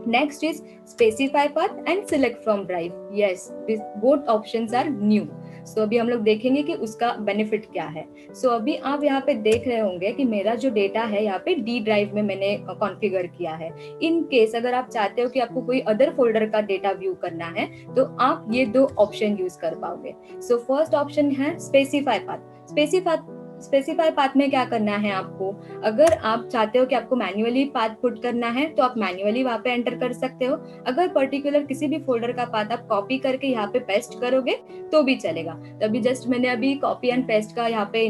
Next is specify path and select from drive. Yes, this both options are new. So अभी हम लोग देखेंगे कि उसका बेनिफिट क्या है। So अभी आप यहाँ पे देख रहे होंगे कि मेरा जो डेटा है यहाँ पे डी ड्राइव में मैंने कॉन्फ़िगर किया है। इन केस अगर आप चाहते हो कि आपको कोई अदर फोल्डर का डेटा व्यू करना है तो आप ये 2 ऑप्शन यूज कर पाओगे। सो फर्स्ट ऑप्शन है स्पेसिफाई पाथ। स्पेसिफाई पाथ में क्या करना है आपको, अगर आप चाहते हो कि आपको मैन्युअली पाथ पुट करना है तो आप मैन्युअली वहाँ पे एंटर कर सकते हो। अगर पर्टिकुलर किसी भी फोल्डर का पाथ आप कॉपी करके यहाँ पे पेस्ट करोगे तो भी चलेगा। तभी जस्ट मैंने अभी कॉपी एंड पेस्ट का यहाँ पे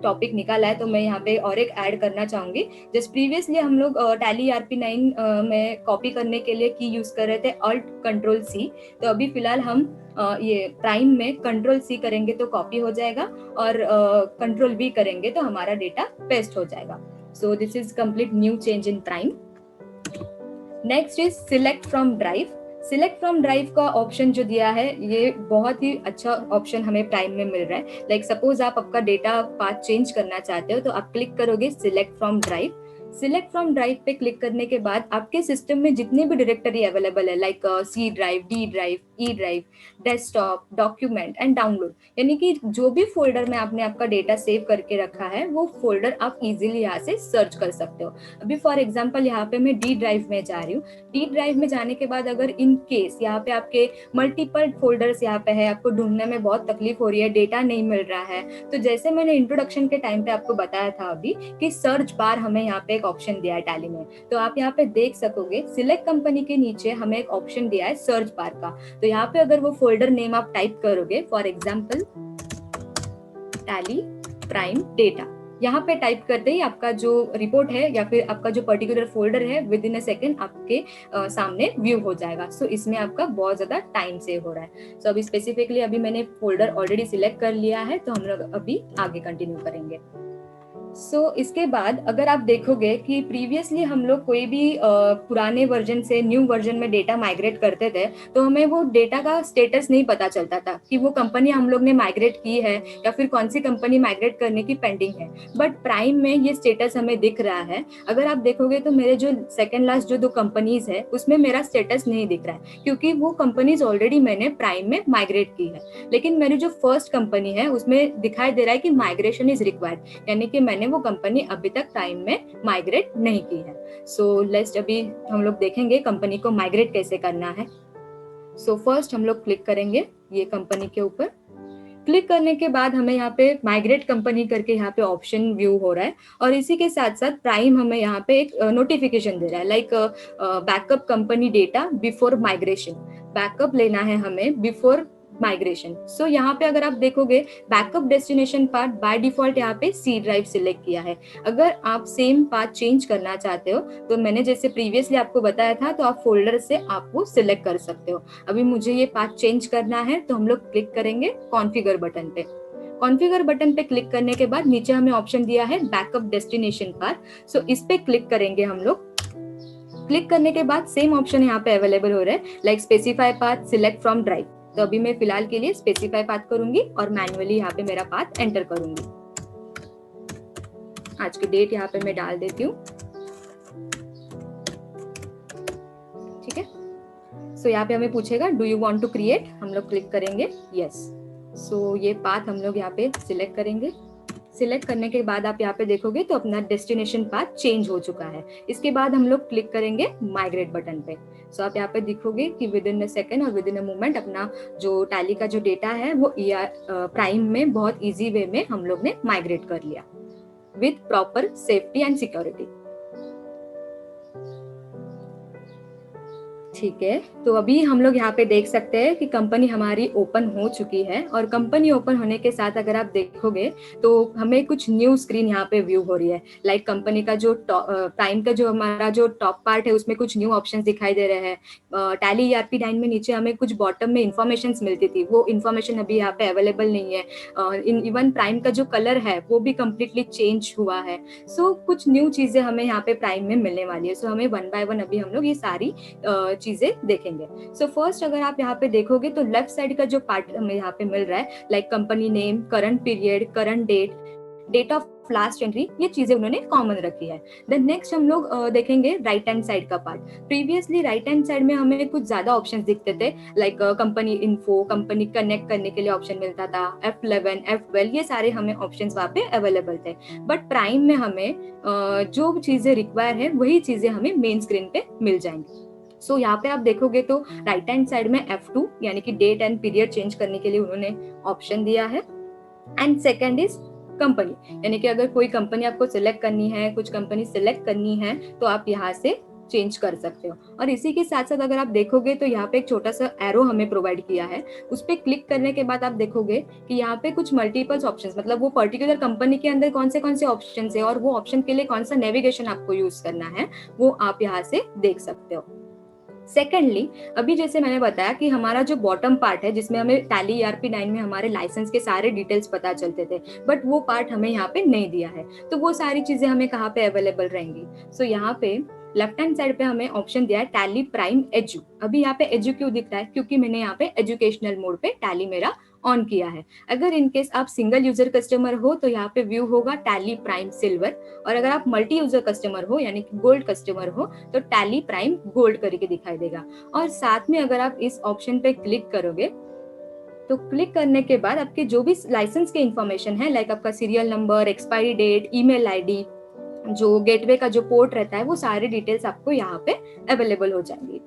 टॉपिक निकाला है तो मैं यहाँ पे और एक ऐड करना चाहूंगी। जस्ट प्रीवियसली हम लोग टैली ERP9 में कॉपी करने के लिए की यूज कर रहे थे Alt+Ctrl+C, तो अभी फिलहाल हम ये प्राइम में Ctrl+C करेंगे तो कॉपी हो जाएगा और कंट्रोल भी करेंगे तो हमारा डेटा पेस्ट हो जाएगा. So this is complete new change in prime. Next is select from drive. Select from drive का ऑप्शन जो दिया है ये बहुत ही अच्छा ऑप्शन हमें प्राइम में मिल रहा है. लाइक सपोज आप आपका डेटा पाथ चेंज करना चाहते हो तो आप क्लिक करोगे select from drive. Select from drive पे क्लिक करने के बाद आपके सिस्टम में जितने भी डायरेक्टरी अवेलेबल है like C drive, D drive, E drive, desktop, document and download, यानी कि जो भी फोल्डर में आपने आपका डेटा सेव करके रखा है वो फोल्डर आप इजीली यहाँ से सर्च कर सकते हो. अभी फॉर एग्जांपल यहाँ पे मैं डी ड्राइव में जा रही हूँ. डी ड्राइव में जाने के बाद अगर इन केस यहाँ पे आपके मल्टीपल फोल्डर्स यहाँ पे है, आपको ढूंढने में बहुत तकलीफ हो रही है, डेटा नहीं मिल रहा है, तो जैसे मैंने इंट्रोडक्शन के टाइम पे आपको बताया था अभी कि सर्च बार हमें यहाँ पे एक ऑप्शन दिया है टैली में, तो आप यहाँ पे देख सकोगे सिलेक्ट कंपनी के नीचे हमें एक ऑप्शन दिया है सर्च बार का. तो यहाँ पे अगर वो फोल्डर नेम आप टाइप करोगे for example tally prime data, यहाँ पे टाइप करते ही आपका जो रिपोर्ट है या फिर आपका जो पर्टिकुलर फोल्डर है विद इन अ सेकेंड आपके सामने व्यू हो जाएगा. सो इसमें आपका बहुत ज्यादा टाइम सेव हो रहा है. सो अभी स्पेसिफिकली अभी मैंने फोल्डर ऑलरेडी सिलेक्ट कर लिया है तो हम लोग अभी आगे कंटिन्यू करेंगे. सो इसके बाद अगर आप देखोगे कि प्रीवियसली हम लोग कोई भी पुराने वर्जन से न्यू वर्जन में डेटा माइग्रेट करते थे तो हमें वो डेटा का स्टेटस नहीं पता चलता था कि वो कंपनी हम लोग ने माइग्रेट की है या फिर कौन सी कंपनी माइग्रेट करने की पेंडिंग है. बट प्राइम में ये स्टेटस हमें दिख रहा है. अगर आप देखोगे तो मेरे जो सेकेंड लास्ट जो 2 कंपनीज है उसमें मेरा स्टेटस नहीं दिख रहा है क्योंकि वो कंपनीज ऑलरेडी मैंने प्राइम में माइग्रेट की है. लेकिन मेरी जो फर्स्ट कंपनी है उसमें दिखाई दे रहा है कि माइग्रेशन इज रिक्वायर्ड, यानी कि मैंने वो कंपनी अभी तक टाइम में माइग्रेट नहीं की है. सो लेट्स अभी हम लोग देखेंगे कंपनी को माइग्रेट कैसे करना है. सो फर्स्ट हम लोग क्लिक करेंगे ये कंपनी के ऊपर. क्लिक करने के बाद हमें यहाँ पे माइग्रेट कंपनी करके यहाँ पे ऑप्शन व्यू हो रहा है और इसी के साथ साथ प्राइम हमें यहाँ पे एक नोटिफिकेशन दे रहा है like backup company data before migration. Backup लेना है हमें बिफोर माइग्रेशन. सो यहाँ पे अगर आप देखोगे backup destination part by default यहाँ पे सी ड्राइव सिलेक्ट किया है. अगर आप सेम पाथ चेंज करना चाहते हो तो मैंने जैसे प्रीवियसली आपको बताया था तो आप फोल्डर से आप वो सिलेक्ट कर सकते हो. अभी मुझे ये पाथ चेंज करना है तो हम लोग क्लिक करेंगे कॉन्फ़िगर बटन पे. कॉन्फ़िगर बटन पे क्लिक करने के बाद नीचे हमें ऑप्शन दिया है बैकअप डेस्टिनेशन पाथ. सो इस पे क्लिक करेंगे हम लोग. क्लिक करने के बाद सेम ऑप्शन यहाँ पे अवेलेबल हो रहा है like specify path, select from drive. तो अभी मैं फिलहाल के लिए स्पेसिफाई पाथ करूंगी और मैन्युअली यहाँ पे मेरा पाथ एंटर करूंगी. आज की डेट यहाँ पे मैं डाल देती हूँ. ठीक है. सो यहाँ पे हमें पूछेगा do you want to create, हम लोग क्लिक करेंगे यस. सो ये पाथ हम लोग यहाँ पे सिलेक्ट करेंगे. सिलेक्ट करने के बाद आप यहाँ पे देखोगे तो अपना डेस्टिनेशन पाथ चेंज हो चुका है. इसके बाद हम लोग क्लिक करेंगे माइग्रेट बटन पे. सो आप यहाँ पे दिखोगे कि विद इन अ सेकेंड और विद इन अ मोमेंट अपना जो टैली का जो डेटा है वो प्राइम में बहुत इजी वे में हम लोग ने माइग्रेट कर लिया with proper safety and security. ठीक है. तो अभी हम लोग यहाँ पे देख सकते हैं कि कंपनी हमारी ओपन हो चुकी है और कंपनी ओपन होने के साथ अगर आप देखोगे तो हमें कुछ न्यू स्क्रीन यहाँ पे व्यू हो रही है. लाइक कंपनी का जो टाइम का जो हमारा जो टॉप पार्ट है उसमें कुछ न्यू ऑप्शंस दिखाई दे रहे हैं. टैली ERP 9 में नीचे हमें कुछ बॉटम में इंफॉर्मेशन मिलती थी, वो इन्फॉर्मेशन अभी यहाँ पे अवेलेबल नहीं है. इवन प्राइम का जो कलर है वो भी कम्प्लीटली चेंज हुआ है. सो कुछ न्यू चीजें हमें यहाँ पे प्राइम में मिलने वाली है. सो हमें 1 बाय 1 अभी हम लोग ये सारी चीजें देखेंगे. सो फर्स्ट अगर आप यहाँ पे देखोगे तो लेफ्ट साइड का जो पार्ट हमें यहाँ पे मिल रहा है like company name, current period, current date, date of last entry, ये चीजें उन्होंने कॉमन रखी है. देन नेक्स्ट हम लोग देखेंगे राइट हैंड साइड का part. Previously right hand side में हमें कुछ ज्यादा ऑप्शंस दिखते थे like company info, company connect करने के लिए ऑप्शन मिलता था, F11, F12, ये सारे हमें ऑप्शंस वहाँ पे अवेलेबल थे. बट प्राइम में हमें जो चीजें रिक्वायर है वही चीजें हमें मेन स्क्रीन पे मिल जाएंगी. सो यहाँ पे आप देखोगे तो राइट हैंड साइड में F2 यानी कि डेट एंड पीरियड चेंज करने के लिए उन्होंने ऑप्शन दिया है. एंड सेकंड इज कंपनी, यानी कि अगर कोई कंपनी आपको सिलेक्ट करनी है, कुछ कंपनी सिलेक्ट करनी है तो आप यहाँ से चेंज कर सकते हो. और इसी के साथ साथ अगर आप देखोगे तो यहाँ पे एक छोटा सा एरो हमें प्रोवाइड किया है. उस पर क्लिक करने के बाद आप देखोगे कि यहाँ पे कुछ मल्टीपल्स ऑप्शंस, मतलब वो पर्टिकुलर कंपनी के अंदर कौन से ऑप्शन है और वो ऑप्शन के लिए कौन सा नेविगेशन आपको यूज करना है वो आप यहाँ से देख सकते हो. सेकेंडली, अभी जैसे मैंने बताया कि हमारा जो बॉटम पार्ट है जिसमें हमें टैली ERP9 में हमारे लाइसेंस के सारे डिटेल्स पता चलते थे, बट वो पार्ट हमें यहाँ पे नहीं दिया है। तो वो सारी चीजें हमें कहाँ पे अवेलेबल रहेंगी? सो यहाँ पे लेफ्ट हैंड साइड पे हमें ऑप्शन दिया है टैली प्राइम एजू। अभी यहाँ पे एजू क्यों दिख रहा है? क्योंकि मैंने यहाँ पे एजुकेशनल मोड पे टैली मेरा ऑन किया है। अगर इनकेस आप सिंगल यूजर कस्टमर हो तो यहाँ पे व्यू होगा टैली प्राइम सिल्वर, और अगर आप मल्टी यूजर कस्टमर हो यानी कि गोल्ड कस्टमर हो तो टैली प्राइम गोल्ड करके दिखाई देगा। और साथ में अगर आप इस ऑप्शन पे क्लिक करोगे तो क्लिक करने के बाद आपके जो भी लाइसेंस के इंफॉर्मेशन है, लाइक आपका serial number, expiry date, email ID, जो गेटवे का जो पोर्ट रहता है, वो सारी डिटेल्स आपको यहाँ पे अवेलेबल हो जाएंगी।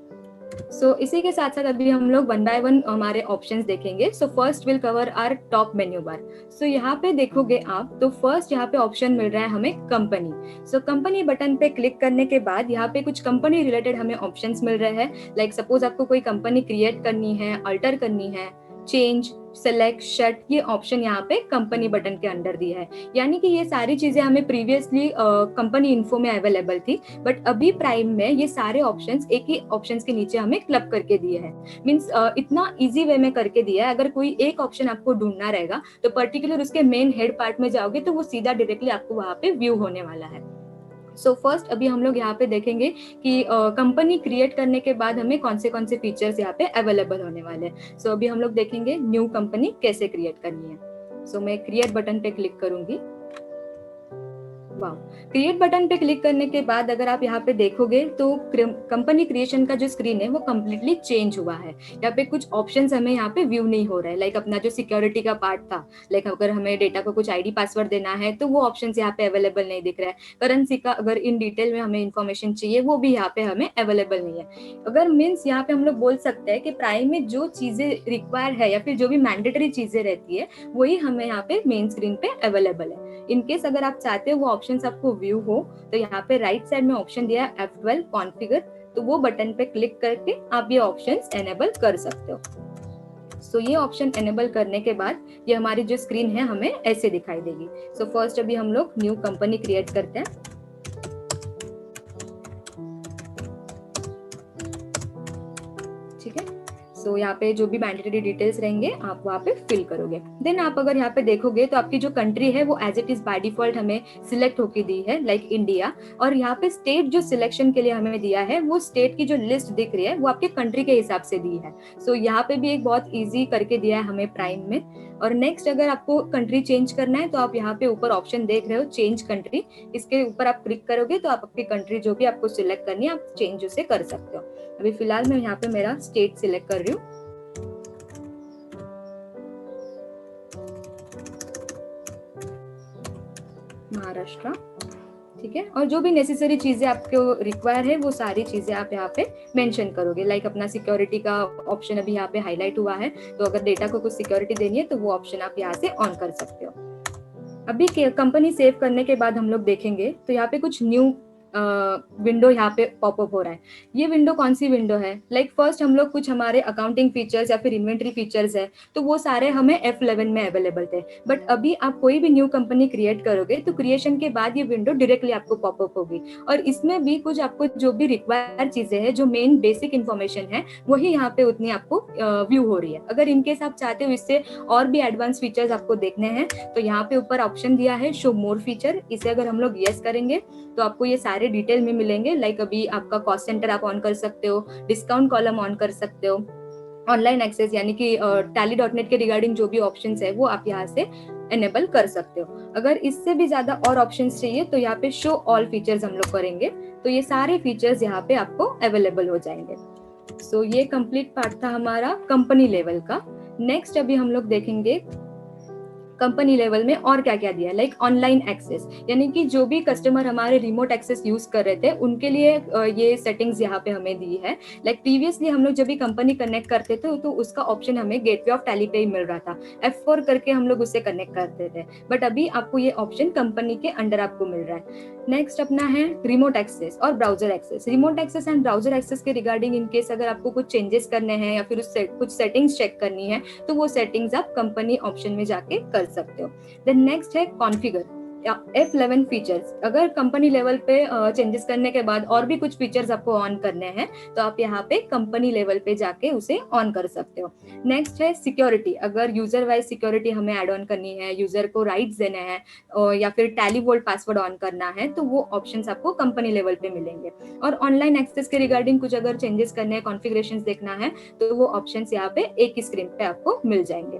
सो इसी के साथ साथ अभी हम लोग वन बाय वन हमारे ऑप्शंस देखेंगे। So first will cover our top menu bar. So यहाँ पे देखोगे आप तो फर्स्ट यहाँ पे ऑप्शन मिल रहा है हमें कंपनी। सो कंपनी बटन पे क्लिक करने के बाद यहाँ पे कुछ कंपनी रिलेटेड हमें ऑप्शंस मिल रहे हैं। लाइक सपोज आपको कोई कंपनी क्रिएट करनी है, अल्टर करनी है, चेंज, सेलेक्ट, शट, ये ऑप्शन यहाँ पे कंपनी बटन के अंडर दिया है। यानी कि ये सारी चीजें हमें प्रीवियसली कंपनी इन्फो में अवेलेबल थी, बट अभी प्राइम में ये सारे ऑप्शंस एक ही ऑप्शंस के नीचे हमें क्लब करके दिए हैं। मींस इतना इजी वे में करके दिया है। अगर कोई एक ऑप्शन आपको ढूंढना रहेगा तो पर्टिकुलर उसके मेन हेड पार्ट में जाओगे तो वो सीधा डायरेक्टली आपको वहां पे व्यू होने वाला है। सो फर्स्ट अभी हम लोग यहाँ पे देखेंगे कि कंपनी क्रिएट करने के बाद हमें कौन से फीचर्स यहाँ पे अवेलेबल होने वाले हैं। सो अभी हम लोग देखेंगे न्यू कंपनी कैसे क्रिएट करनी है। सो मैं क्रिएट बटन पे क्लिक करूंगी। वाह, क्रिएट बटन पे क्लिक करने के बाद अगर आप यहाँ पे देखोगे तो कंपनी क्रिएशन का जो स्क्रीन है वो कम्प्लीटली चेंज हुआ है। यहाँ पे कुछ ऑप्शंस हमें यहाँ पे व्यू नहीं हो रहा है। लाइक अपना जो सिक्योरिटी का पार्ट था, लाइक अगर हमें डेटा को कुछ आईडी पासवर्ड देना है तो वो ऑप्शंस यहाँ पे अवेलेबल नहीं दिख रहा है। करेंसी का अगर इन डिटेल में हमें इन्फॉर्मेशन चाहिए वो भी यहाँ पे हमें अवेलेबल नहीं है। अगर मीन्स यहाँ पे हम लोग बोल सकते हैं कि प्राइम में जो चीजें रिक्वायर है या फिर जो भी मैंडेटरी चीजें रहती है वही हमें यहाँ पे मेन स्क्रीन पे अवेलेबल है। इनकेस अगर आप चाहते हो वो ऑप्शंस आपको व्यू हो तो यहाँ पे राइट साइड में ऑप्शन दिया है F12 कॉन्फ़िगर, तो वो बटन पे क्लिक करके आप ये ऑप्शंस एनेबल कर सकते हो। सो ये ऑप्शन एनेबल करने के बाद ये हमारी जो स्क्रीन है हमें ऐसे दिखाई देगी। सो फर्स्ट अभी हम लोग न्यू कंपनी क्रिएट करते हैं। ठीक है, सो यहाँ पे जो भी मैंडेटरी डिटेल्स रहेंगे आप वहाँ पे फिल करोगे। देन आप अगर यहाँ पे देखोगे तो आपकी जो कंट्री है वो as it is by default हमें सिलेक्ट होके दी है, लाइक इंडिया। और यहाँ पे स्टेट जो सिलेक्शन के लिए हमें दिया है वो स्टेट की जो लिस्ट दिख रही है वो आपके कंट्री के हिसाब से दी है। सो यहाँ पे भी एक बहुत ईजी करके दिया है हमें प्राइम में। और नेक्स्ट अगर आपको कंट्री चेंज करना है तो आप यहाँ पे ऊपर ऑप्शन देख रहे हो चेंज कंट्री, इसके ऊपर आप क्लिक करोगे तो आप आपकी कंट्री जो भी आपको सिलेक्ट करनी है आप चेंज उसे कर सकते हो। अभी फिलहाल मैं यहाँ पे मेरा स्टेट सिलेक्ट कर रही हूँ। महाराष्ट्र। ठीक है, और जो भी नेसेसरी चीजें आपको रिक्वायर है वो सारी चीजें आप यहाँ पे मेंशन करोगे। लाइक अपना सिक्योरिटी का ऑप्शन अभी यहाँ पे हाईलाइट हुआ है, तो अगर डेटा को कुछ सिक्योरिटी देनी है तो वो ऑप्शन आप यहाँ से ऑन कर सकते हो। अभी कंपनी सेव करने के बाद हम लोग देखेंगे तो यहाँ पे कुछ न्यू विंडो यहाँ पे पॉपअप हो रहा है। ये विंडो कौन सी विंडो है? लाइक फर्स्ट हम लोग कुछ हमारे अकाउंटिंग फीचर्स या फिर इन्वेंट्री फीचर्स है तो वो सारे हमें F11 में अवेलेबल थे, बट अभी आप कोई भी न्यू कंपनी क्रिएट करोगे तो क्रिएशन के बाद ये विंडो डायरेक्टली आपको पॉपअप होगी। और इसमें भी कुछ आपको जो भी रिक्वायर्ड चीजें हैं, जो मेन बेसिक इन्फॉर्मेशन है वही यहाँ पे उतनी आपको व्यू हो रही है। अगर इनकेस आप चाहते हो इससे और भी एडवांस फीचर्स आपको देखने हैं तो यहाँ पे ऊपर ऑप्शन दिया है शो मोर फीचर। इसे अगर हम लोग यस करेंगे तो आपको ये सारे डिटेल में मिलेंगे। लाइक अभी आपका कॉस्ट सेंटर आप ऑन कर सकते हो, डिस्काउंट कॉलम ऑन कर सकते हो, ऑनलाइन एक्सेस यानी कि tally.net के रिगार्डिंग जो भी ऑप्शंस है वो आप यहाँ से एनेबल कर सकते हो। अगर इससे भी ज्यादा और ऑप्शंस चाहिए तो यहाँ पे शो ऑल फीचर्स हम लोग करेंगे तो ये सारे फीचर्स यहाँ पे आपको अवेलेबल हो जाएंगे। सो ये कंप्लीट पार्ट था हमारा कंपनी लेवल का। नेक्स्ट अभी हम लोग देखेंगे कंपनी लेवल में और क्या क्या दिया है। लाइक ऑनलाइन एक्सेस, यानी कि जो भी कस्टमर हमारे रिमोट एक्सेस यूज कर रहे थे उनके लिए ये सेटिंग्स यहाँ पे हमें दी है। लाइक प्रीवियसली हम लोग जब भी कंपनी कनेक्ट करते थे तो उसका ऑप्शन हमें गेटवे ऑफ टैली पे ही मिल रहा था, F4 करके हम लोग उससे कनेक्ट करते थे, बट अभी आपको ये ऑप्शन कंपनी के अंडर आपको मिल रहा है। नेक्स्ट अपना है रिमोट एक्सेस और browser access. Remote access and browser access के रिगार्डिंग इनकेस अगर आपको कुछ चेंजेस करने हैं या फिर कुछ सेटिंग्स चेक करनी है तो वो सेटिंग्स आप कंपनी ऑप्शन में जाके कर सकते हो। देन नेक्स्ट है कॉन्फ़िगर। F11 फीचर्स, अगर कंपनी लेवल पे चेंजेस करने के बाद और भी कुछ फीचर्स आपको ऑन करने हैं तो आप यहाँ पे कंपनी लेवल पे जाके उसे ऑन कर सकते हो। नेक्स्ट है सिक्योरिटी, अगर यूजर वाइज सिक्योरिटी हमें ऐड ऑन करनी है, यूजर को राइट्स देने हैं या फिर टैली वोल्ट पासवर्ड ऑन करना है तो वो ऑप्शंस आपको कंपनी लेवल पे मिलेंगे। और ऑनलाइन एक्सेस के रिगार्डिंग कुछ अगर चेंजेस करने हैं, कॉन्फ़िगरेशंस देखना है तो वो ऑप्शंस यहाँ पे एक ही स्क्रीन पे आपको मिल जाएंगे।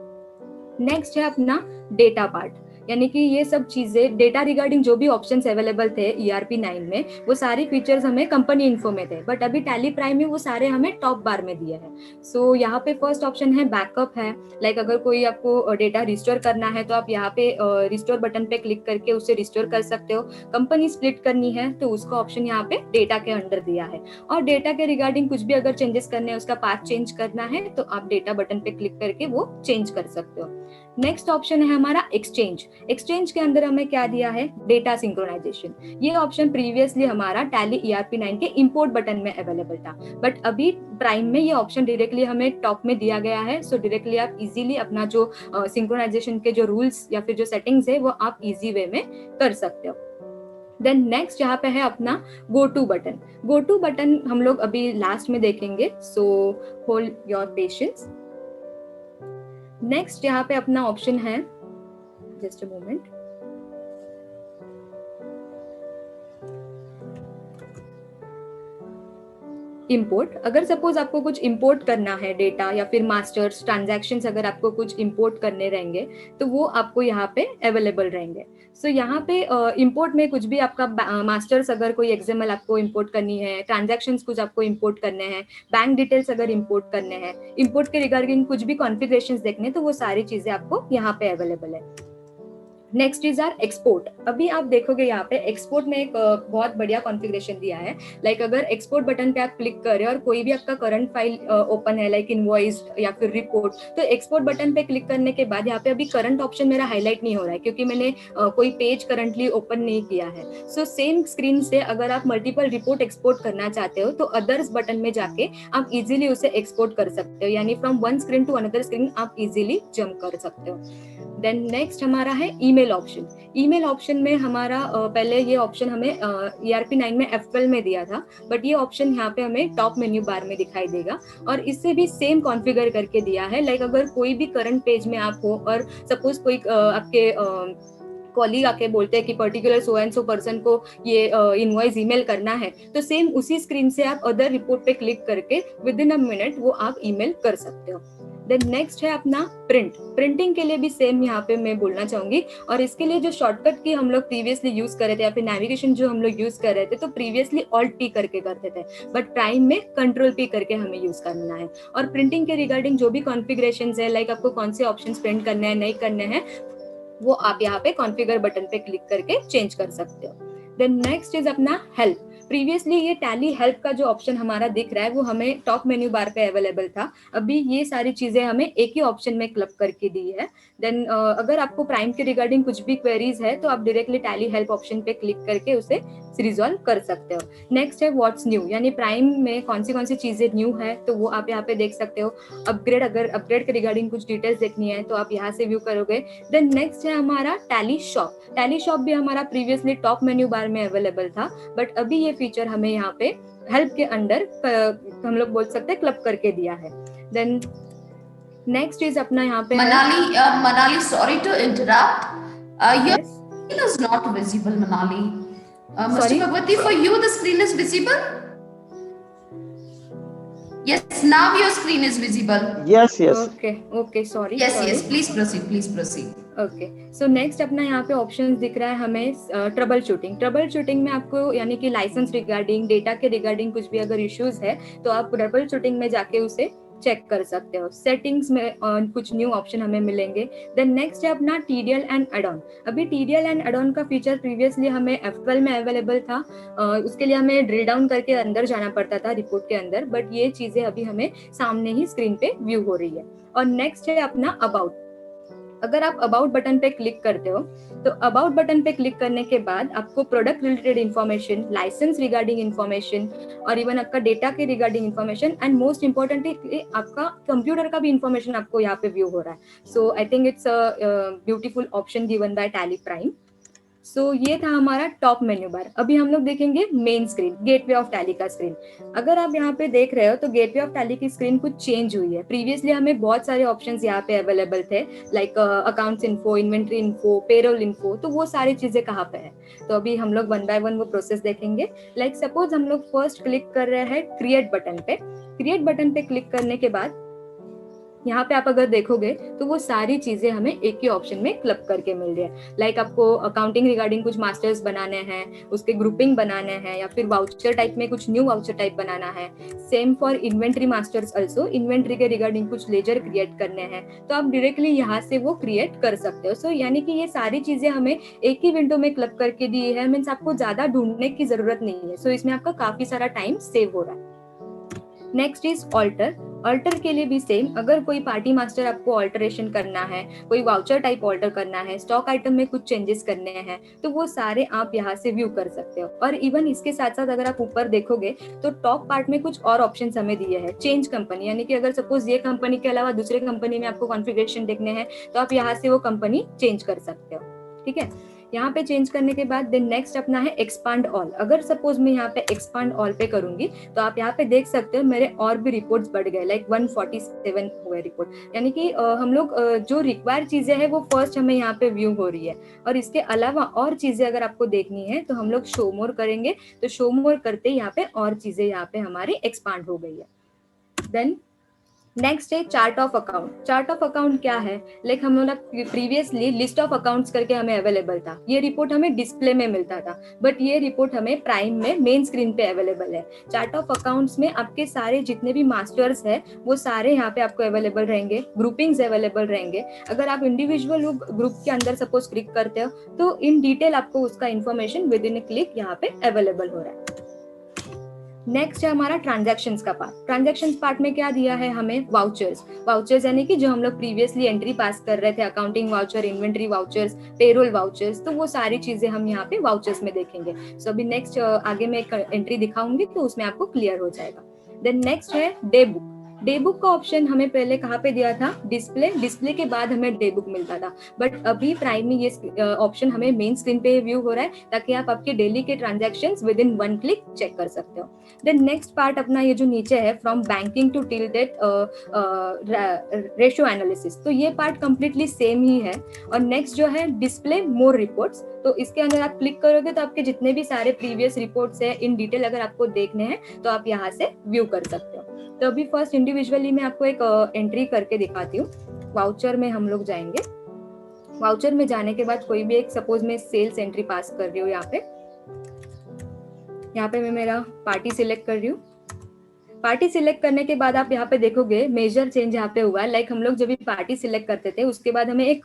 नेक्स्ट है अपना डेटा पार्ट, यानी कि ये सब चीजें डेटा रिगार्डिंग जो भी ऑप्शंस अवेलेबल थे ERP9 में वो सारी फीचर्स हमें कंपनी इन्फो में थे, बट अभी टैली प्राइम में वो सारे हमें टॉप बार में दिए हैं। सो यहाँ पे फर्स्ट ऑप्शन है बैकअप है, लाइक अगर कोई आपको डेटा रिस्टोर करना है तो आप यहाँ पे रिस्टोर बटन पे क्लिक करके उसे रिस्टोर कर सकते हो। कंपनी स्प्लिट करनी है तो उसका ऑप्शन यहाँ पे डेटा के अंडर दिया है, और डेटा के रिगार्डिंग कुछ भी अगर चेंजेस करने हैं, उसका पाथ चेंज करना है तो आप डेटा बटन पे क्लिक करके वो चेंज कर सकते हो। नेक्स्ट ऑप्शन है हमारा एक्सचेंज। एक्सचेंज के अंदर हमें क्या दिया है, डेटा सिंक्रोनाइजेशन। ये ऑप्शन प्रीवियसली हमारा टैली ERP9 के इंपोर्ट बटन में अवेलेबल था, बट अभी प्राइम में ये ऑप्शन डायरेक्टली हमें टॉप में दिया गया है। सो डायरेक्टली आप इजीली अपना जो सिंक्रोनाइजेशन के जो रूल्स या फिर जो सेटिंग्स है वो आप इजी वे में कर सकते हो। देन नेक्स्ट यहाँ पे है अपना go to button. Go to button हम लोग अभी लास्ट में देखेंगे, so hold your patience. Next यहाँ पे अपना ऑप्शन है, जस्ट अ मोमेंट, इंपोर्ट। अगर सपोज आपको कुछ इंपोर्ट करना है डेटा या फिर मास्टर्स ट्रांजैक्शंस, अगर आपको कुछ इंपोर्ट करने रहेंगे तो वो आपको यहाँ पे अवेलेबल रहेंगे। सो यहाँ पे इंपोर्ट में कुछ भी आपका मास्टर्स, अगर कोई XML आपको इंपोर्ट करनी है, ट्रांजैक्शंस कुछ आपको इंपोर्ट करने हैं, बैंक डिटेल्स अगर इंपोर्ट करने हैं, इंपोर्ट के रिगार्डिंग कुछ भी कॉन्फ़िगरेशंस देखने, तो वो सारी चीजें आपको यहाँ पे अवेलेबल है। Next is our export. अभी आप देखोगे यहाँ पे एक्सपोर्ट में एक बहुत बढ़िया कॉन्फ़िगरेशन दिया है। लाइक अगर एक्सपोर्ट बटन पे आप क्लिक करें और कोई भी आपका करंट फाइल ओपन है, लाइक इनवॉइस या फिर रिपोर्ट, तो एक्सपोर्ट बटन पे क्लिक करने के बाद यहाँ पे अभी करंट ऑप्शन मेरा हाईलाइट नहीं हो रहा है क्योंकि मैंने कोई पेज करंटली ओपन नहीं किया है। सो सेम स्क्रीन से अगर आप मल्टीपल रिपोर्ट एक्सपोर्ट करना चाहते हो तो अदर्स बटन में जाके आप इजीली उसे एक्सपोर्ट कर सकते हो, यानी from one screen to another screen आप इजीली जंप कर सकते हो। देन नेक्स्ट हमारा है ईमेल ऑप्शन। ईमेल ऑप्शन में हमारा पहले ये ऑप्शन हमें ERP9 में F12 में दिया था, बट ये ऑप्शन यहाँ पे हमें टॉप मेन्यू बार में दिखाई देगा, और इससे भी सेम कॉन्फ़िगर करके दिया है। लाइक अगर कोई भी करंट पेज में आप हो और सपोज कोई आपके कॉलीग आके बोलते हैं कि particular so and so person को ये इनवॉइस ईमेल करना है, तो सेम उसी स्क्रीन से आप अदर रिपोर्ट पे क्लिक करके विद इन अ मिनट वो आप ईमेल कर सकते हो। देन नेक्स्ट है अपना प्रिंट। प्रिंटिंग के लिए भी सेम यहाँ पे मैं बोलना चाहूंगी, और इसके लिए जो शॉर्टकट की हम लोग प्रीवियसली यूज कर रहे थे या फिर नेविगेशन जो हम लोग यूज कर रहे थे, तो प्रीवियसली Alt+P करके करते थे, बट प्राइम में Ctrl+P करके हमें यूज करना है। और प्रिंटिंग के रिगार्डिंग जो भी कॉन्फ़िगरेशंस है, लाइक आपको कौन से ऑप्शंस प्रिंट करने हैं नहीं करने हैं, वो आप यहाँ पे कॉन्फ़िगर बटन पे क्लिक करके चेंज कर सकते हो। देन नेक्स्ट इज अपना हेल्प। प्रीवियसली ये टैली हेल्प का जो ऑप्शन हमारा दिख रहा है वो हमें टॉप मेन्यू बार पे अवेलेबल था, अभी ये सारी चीजें हमें एक ही ऑप्शन में क्लब करके दी है। देन अगर आपको प्राइम के रिगार्डिंग कुछ भी क्वेरीज है तो आप डायरेक्टली टैली हेल्प ऑप्शन पे क्लिक करके उसे रिजॉल्व कर सकते हो। नेक्स्ट है व्हाट्स न्यू, यानी प्राइम में कौन सी चीजें न्यू है तो वो आप यहाँ पे देख सकते हो। अपग्रेड, अगर अपग्रेड के रिगार्डिंग कुछ डिटेल्स देखनी है तो आप यहाँ से व्यू करोगे। देन नेक्स्ट है हमारा टैली शॉप। टैली शॉप भी हमारा प्रीवियसली टॉप मेन्यू बार में अवेलेबल था, बट अभी ये फीचर हमें यहाँ पे हेल्प के अंडर हम लोग बोल सकते हैं क्लब करके दिया है। देन नेक्स्ट इज अपना यहाँ पे Manali, sorry to interrupt. Your screen is not visible, Manali. Mr. Bhagwati, for you the screen is visible? Yes, now your screen is visible. Yes. Okay, sorry. Yes, please proceed. Okay, so next अपना यहाँ पे options दिख रहा है हमें trouble shooting. Trouble shooting में आपको यानी कि लाइसेंस रिगार्डिंग, डेटा के रिगार्डिंग कुछ भी अगर इश्यूज है तो आप ट्रबल शूटिंग में जाके उसे चेक कर सकते हो। सेटिंग्स में कुछ न्यू ऑप्शन हमें मिलेंगे। देन नेक्स्ट है अपना TDL एंड एड ऑन। अभी TDL एंड एड ऑन का फीचर प्रीवियसली हमें F12 में अवेलेबल था, उसके लिए हमें ड्रिल डाउन करके अंदर जाना पड़ता था रिपोर्ट के अंदर, बट ये चीजें अभी हमें सामने ही स्क्रीन पे व्यू हो रही है। और नेक्स्ट है अपना अबाउट। अगर आप अबाउट बटन पे क्लिक करते हो तो अबाउट बटन पे क्लिक करने के बाद आपको product related information, license regarding information, और इवन आपका डेटा के regarding information, and most importantly आपका कंप्यूटर का भी इन्फॉर्मेशन आपको यहाँ पे व्यू हो रहा है। So I think it's a beautiful option given by Tally Prime. So ये था हमारा टॉप मेन्यू बार। अभी हम लोग देखेंगे main screen, gateway of tally का स्क्रीन। अगर आप यहाँ पे देख रहे हो तो गेटवे ऑफ टैली की स्क्रीन कुछ चेंज हुई है। प्रीवियसली हमें बहुत सारे ऑप्शंस यहाँ पे अवेलेबल थे, like accounts info, inventory info, payroll info, तो वो सारी चीजें कहाँ पे है। तो अभी हम लोग वन बाय वन वो प्रोसेस देखेंगे। लाइक सपोज हम लोग फर्स्ट क्लिक कर रहे हैं क्रिएट बटन पे। क्रिएट बटन पे क्लिक करने के बाद यहाँ पे आप अगर देखोगे तो वो सारी चीजें हमें एक ही ऑप्शन में क्लब करके मिल रही है। लाइक आपको अकाउंटिंग रिगार्डिंग कुछ मास्टर्स बनाने हैं, उसके ग्रुपिंग बनाने हैं, या फिर वाउचर टाइप में कुछ न्यू वाउचर टाइप बनाना है। Same for inventory masters also, inventory के रिगार्डिंग कुछ लेजर क्रिएट करने हैं, तो आप डायरेक्टली यहाँ से वो क्रिएट कर सकते हो। सो यानी कि ये सारी चीजें हमें एक ही विंडो में क्लब करके दी है, मीन्स आपको ज्यादा ढूंढने की जरूरत नहीं है। सो इसमें आपका काफी सारा टाइम सेव हो रहा है। Next is alter. ऑल्टर के लिए भी सेम, अगर कोई पार्टी मास्टर आपको ऑल्टरेशन करना है, कोई वाउचर टाइप ऑल्टर करना है, स्टॉक आइटम में कुछ चेंजेस करने हैं, तो वो सारे आप यहाँ से व्यू कर सकते हो। और इवन इसके साथ साथ अगर आप ऊपर देखोगे तो टॉप पार्ट में कुछ और ऑप्शंस हमें दिए हैं। चेंज कंपनी, यानी कि अगर सपोज ये कंपनी के अलावा दूसरे कंपनी में आपको कॉन्फ़िगरेशन देखने हैं तो आप यहाँ से वो कंपनी चेंज कर सकते हो। ठीक है, यहाँ पे चेंज करने के बाद देन नेक्स्ट अपना है एक्सपांड ऑल। अगर सपोज मैं यहाँ पे एक्सपांड ऑल पे करूंगी तो आप यहाँ पे देख सकते हो मेरे और भी रिपोर्ट्स बढ़ गए, लाइक 147 हुए रिपोर्ट। यानी कि हम लोग जो रिक्वायर्ड चीजें हैं वो फर्स्ट हमें यहाँ पे व्यू हो रही है। और इसके अलावा और चीजें अगर आपको देखनी है तो हम लोग शो मोर करेंगे, तो शो मोर करते यहाँ पे और चीजें यहाँ पे हमारी एक्सपांड हो गई है। देन नेक्स्ट है chart of account. Chart of account क्या है, लाइक हम लोग प्रीवियसली लिस्ट ऑफ अकाउंट्स करके हमें अवेलेबल था, ये रिपोर्ट हमें डिस्प्ले में मिलता था, बट ये रिपोर्ट हमें प्राइम में मेन स्क्रीन पे अवेलेबल है। चार्ट ऑफ अकाउंट्स में आपके सारे जितने भी मास्टर्स है वो सारे यहाँ पे आपको अवेलेबल रहेंगे, ग्रुपिंग्स अवेलेबल रहेंगे। अगर आप इंडिविजुअल ग्रुप के अंदर सपोज क्लिक करते हो तो इन डिटेल आपको उसका information with in A click यहाँ पे अवेलेबल हो रहा है। नेक्स्ट है हमारा ट्रांजैक्शंस का पार्ट। ट्रांजैक्शंस पार्ट में क्या दिया है हमें, वाउचर्स। वाउचर्स यानी कि जो हम लोग प्रीवियसली एंट्री पास कर रहे थे, accounting voucher, inventory vouchers, payroll vouchers, तो वो सारी चीजें हम यहाँ पे वाउचर्स में देखेंगे। सो अभी नेक्स्ट आगे मैं एक एंट्री दिखाऊंगी तो उसमें आपको क्लियर हो जाएगा। देन नेक्स्ट है डे बुक। डे बुक का ऑप्शन हमें पहले कहाँ पे दिया था, डिस्प्ले। डिस्प्ले के बाद हमें डे बुक मिलता था, बट अभी प्राइम में ये ऑप्शन हमें मेन स्क्रीन पे व्यू हो रहा है, ताकि आप आपके डेली के transactions within one click check कर सकते हो। देन नेक्स्ट पार्ट अपना ये जो नीचे है, from banking to till date ratio analysis, तो ये पार्ट कंप्लीटली सेम ही है। और नेक्स्ट जो है डिस्प्ले मोर रिपोर्ट्स, तो इसके अंदर आप क्लिक करोगे तो आपके जितने भी सारे प्रीवियस रिपोर्ट्स है इन डिटेल अगर आपको देखने हैं तो आप यहाँ से व्यू कर सकते हो। तो अभी फर्स्ट इंडिविजुअली मैं आपको एक एंट्री करके दिखाती हूँ। वाउचर में हम लोग जाएंगे। वाउचर में जाने के बाद कोई भी एक, सपोज मैं सेल्स एंट्री पास कर रही हूँ, यहाँ पे मैं मेरा पार्टी सिलेक्ट कर रही हूँ। पार्टी सिलेक्ट करने के बाद आप यहाँ पे देखोगे मेजर चेंज यहाँ पे हुआ है। लाइक हम लोग जब भी पार्टी सिलेक्ट करते थे उसके बाद हमें एक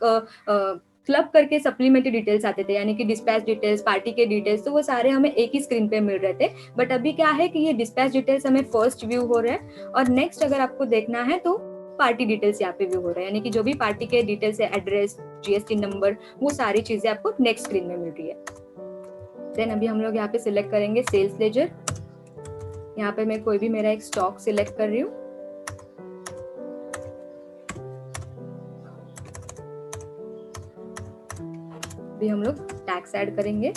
क्लब करके सप्लीमेंट्री डिटेल्स आते थे, यानी कि डिस्पैच डिटेल्स, पार्टी के डिटेल्स, तो वो सारे हमें एक ही स्क्रीन पे मिल रहे थे। बट अभी क्या है कि ये डिस्पैच डिटेल्स हमें फर्स्ट व्यू हो रहे हैं, और नेक्स्ट अगर आपको देखना है तो पार्टी डिटेल्स यहाँ पे व्यू हो रहे हैं, यानी कि जो भी पार्टी के डिटेल्स है, एड्रेस, जीएसटी नंबर, वो सारी चीजें आपको नेक्स्ट स्क्रीन में मिल रही है। देन अभी हम लोग यहाँ पे सिलेक्ट करेंगे सेल्स लेजर। यहाँ पे मैं कोई भी मेरा एक स्टॉक सिलेक्ट कर रही हूँ। अभी हम लोग टैक्स ऐड करेंगे।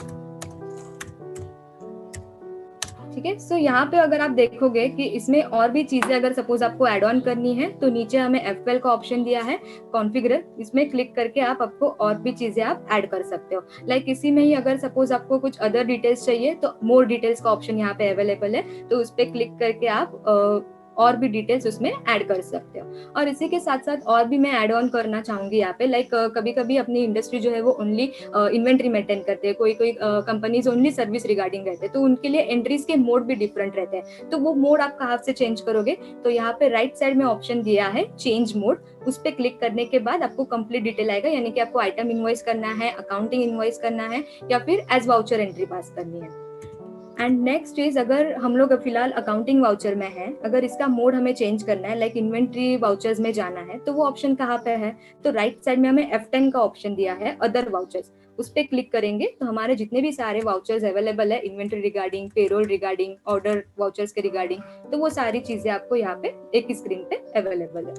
ठीक है, सो यहाँ पे अगर आप देखोगे कि इसमें और भी चीजें अगर सपोज आपको ऐड ऑन करनी है तो नीचे हमें F12 का ऑप्शन दिया है, कॉन्फ़िगर। इसमें क्लिक करके आप आपको और भी चीजें आप ऐड कर सकते हो। लाइक इसी में ही अगर सपोज आपको कुछ अदर डिटेल्स चाहिए तो मोर डिटेल्स का ऑप्शन यहाँ पे अवेलेबल है, तो उस पर क्लिक करके आप और भी डिटेल्स उसमें ऐड कर सकते हो। और इसी के साथ साथ और भी मैं ऐड ऑन करना चाहूंगी यहाँ पे, लाइक कभी कभी अपनी इंडस्ट्री जो है वो ओनली इन्वेंट्री मेंटेन करते हैं, कोई कोई कंपनीज ओनली सर्विस रिगार्डिंग रहते हैं, तो उनके लिए एंट्रीज के मोड भी डिफरेंट रहते हैं। तो वो मोड आप कहाँ से चेंज करोगे, तो यहाँ पे राइट साइड में ऑप्शन दिया है चेंज मोड, उस पर क्लिक करने के बाद आपको कंप्लीट डिटेल आएगा, यानी कि आपको आइटम इनवॉइस करना है, अकाउंटिंग इनवॉइस करना है, या फिर एज वाउचर एंट्री पास करनी है। एंड नेक्स्ट चीज, अगर हम लोग फिलहाल अकाउंटिंग वाउचर में है, अगर इसका मोड हमें चेंज करना है, लाइक इन्वेंट्री वाउचर्स में जाना है, तो वो ऑप्शन कहाँ पे है, तो राइट साइड में हमें F10 का ऑप्शन दिया है अदर वाउचर्स, उस पर क्लिक करेंगे तो हमारे जितने भी सारे वाउचर्स अवेलेबल है, inventory regarding, payroll regarding, order vouchers के रिगार्डिंग, तो वो सारी चीजें आपको यहाँ पे एक ही स्क्रीन पे अवेलेबल है।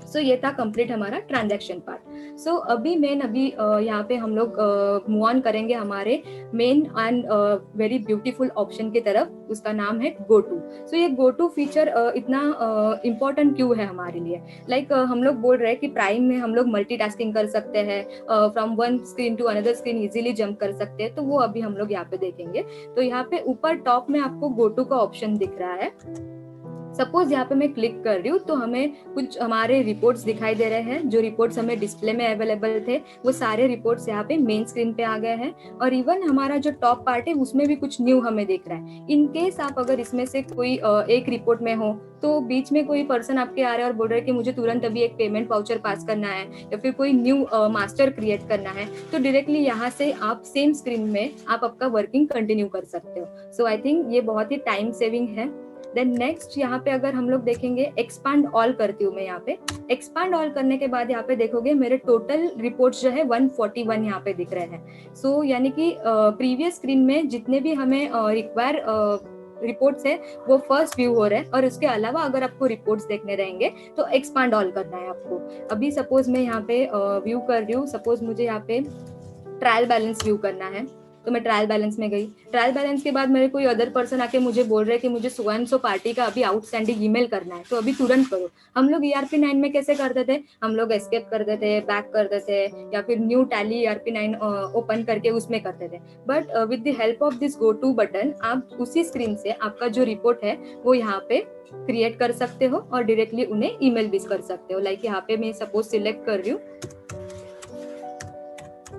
सो ये था कंप्लीट हमारा ट्रांजैक्शन पार्ट। सो अभी यहाँ पे हम लोग मूव ऑन करेंगे हमारे main and very beautiful option की तरफ, उसका नाम है गो टू। सो ये गो टू फीचर इतना इम्पोर्टेंट क्यों है हमारे लिए? लाइक हम लोग बोल रहे हैं कि प्राइम में हम लोग मल्टीटास्किंग कर सकते हैं, from one screen to another screen easily jump कर सकते हैं, तो वो अभी हम लोग यहाँ पे देखेंगे। तो यहाँ पे ऊपर टॉप में आपको गो टू का ऑप्शन दिख रहा है। सपोज यहाँ पे मैं क्लिक कर रही हूँ तो हमें कुछ हमारे रिपोर्ट्स दिखाई दे रहे हैं। जो रिपोर्ट्स हमें डिस्प्ले में अवेलेबल थे वो सारे रिपोर्ट्स यहाँ पे मेन स्क्रीन पे आ गए हैं, और इवन हमारा जो टॉप पार्ट है उसमें भी कुछ न्यू हमें दिख रहा है। इन केस आप अगर इसमें से कोई एक रिपोर्ट में हो तो बीच में कोई पर्सन आपके आ रहा है और बोल रहा है कि मुझे तुरंत अभी एक पेमेंट वाउचर पास करना है या फिर कोई न्यू मास्टर क्रिएट करना है, तो डायरेक्टली यहाँ से आप सेम स्क्रीन में आप आपका वर्किंग कंटिन्यू कर सकते हो। सो आई थिंक ये बहुत ही टाइम सेविंग है। देन नेक्स्ट यहाँ पे अगर हम लोग देखेंगे, एक्सपांड ऑल करती हूँ मैं यहाँ पे। एक्सपांड ऑल करने के बाद यहाँ पे देखोगे मेरे टोटल रिपोर्ट्स जो है 141 यहाँ पे दिख रहे हैं। सो यानी कि प्रीवियस स्क्रीन में जितने भी हमें रिक्वायर रिपोर्ट्स है वो फर्स्ट व्यू हो रहा है, और उसके अलावा अगर आपको रिपोर्ट्स देखने रहेंगे तो एक्सपांड ऑल करना है आपको। अभी सपोज मैं यहाँ पे व्यू कर रही हूँ, सपोज मुझे यहाँ पे ट्रायल बैलेंस व्यू करना है तो मैं ट्रायल बैलेंस में गई। ट्रायल बैलेंस के बाद मेरे कोई अदर पर्सन आके मुझे बोल रहे हैं कि मुझे सो एंड सो पार्टी का अभी आउटस्टैंडिंग ईमेल करना है, तो अभी तुरंत करो। हम लोग ERP9 में कैसे करते थे? हम लोग एस्केप करते थे, बैक करते थे, या फिर न्यू टैली ERP9 ओपन करके उसमें करते थे। But with the help of this go to button आप उसी स्क्रीन से आपका जो रिपोर्ट है वो यहाँ पे क्रिएट कर सकते हो और डायरेक्टली उन्हें ईमेल भी कर सकते हो। लाइक यहाँ पे मैं सपोज सिलेक्ट कर रही हूँ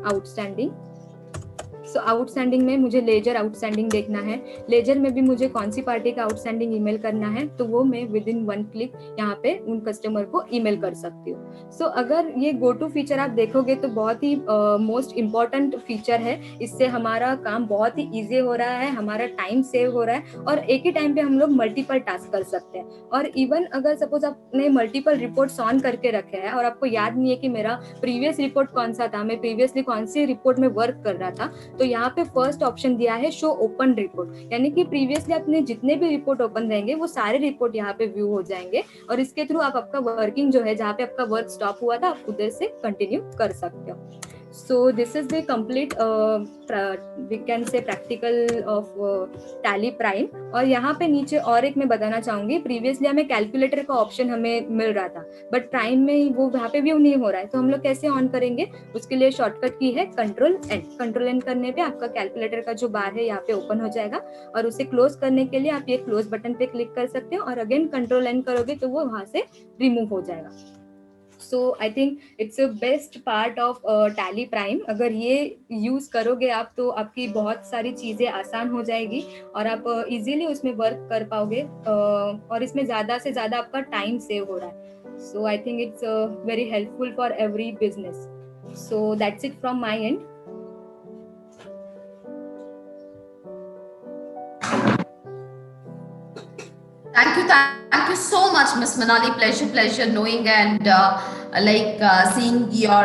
आउटस्टैंडिंग। सो आउटस्टैंडिंग में मुझे लेजर आउटस्टैंडिंग देखना है। लेजर में भी मुझे कौन सी पार्टी का आउटस्टैंडिंग ईमेल करना है, तो वो मैं विद इन 1 क्लिक यहाँ पे उन कस्टमर को ईमेल कर सकती हूँ। सो अगर ये गो टू फीचर आप देखोगे तो बहुत ही मोस्ट इम्पॉर्टेंट फीचर है। इससे हमारा काम बहुत ही ईजी हो रहा है, हमारा टाइम सेव हो रहा है, और एक ही टाइम पे हम लोग मल्टीपल टास्क कर सकते हैं। और इवन अगर सपोज आपने मल्टीपल रिपोर्ट्स ऑन करके रखे हैं और आपको याद नहीं है कि मेरा प्रीवियस रिपोर्ट कौन सा था, मैं प्रीवियसली कौन सी रिपोर्ट में वर्क कर रहा था, तो यहाँ पे फर्स्ट ऑप्शन दिया है शो ओपन रिपोर्ट, यानी कि प्रीवियसली आपने जितने भी रिपोर्ट ओपन रहेंगे वो सारे रिपोर्ट यहाँ पे व्यू हो जाएंगे, और इसके थ्रू आप आपका वर्किंग जो है, जहाँ पे आपका वर्क स्टॉप हुआ था, आप उधर से कंटिन्यू कर सकते हो। So this is the complete we can say practical of Tally Prime। और यहाँ पे नीचे और एक मैं बताना चाहूंगी, प्रीवियसली हमें कैलकुलेटर का ऑप्शन हमें मिल रहा था, बट प्राइम में वो वहाँ पे व्यू नहीं हो रहा है, तो हम लोग कैसे ऑन करेंगे? उसके लिए शॉर्टकट की है Ctrl+N। Ctrl+N करने पे आपका कैलकुलेटर का जो बार है यहाँ पे ओपन हो जाएगा, और उसे क्लोज करने के लिए आप ये क्लोज बटन पे क्लिक कर सकते हो, और अगेन Ctrl+N करोगे तो वो वहां से रिमूव हो जाएगा। So I think it's a best part of Tally Prime. अगर ये यूज करोगे आप तो आपकी बहुत सारी चीजें आसान हो जाएगी और आप इजीली उसमें वर्क कर पाओगे, और इसमें ज्यादा से ज्यादा आपका टाइम सेव हो रहा है। So I think it's very helpful for every business. So that's it from my end. Thank you so much, Miss Manali. Pleasure knowing and seeing your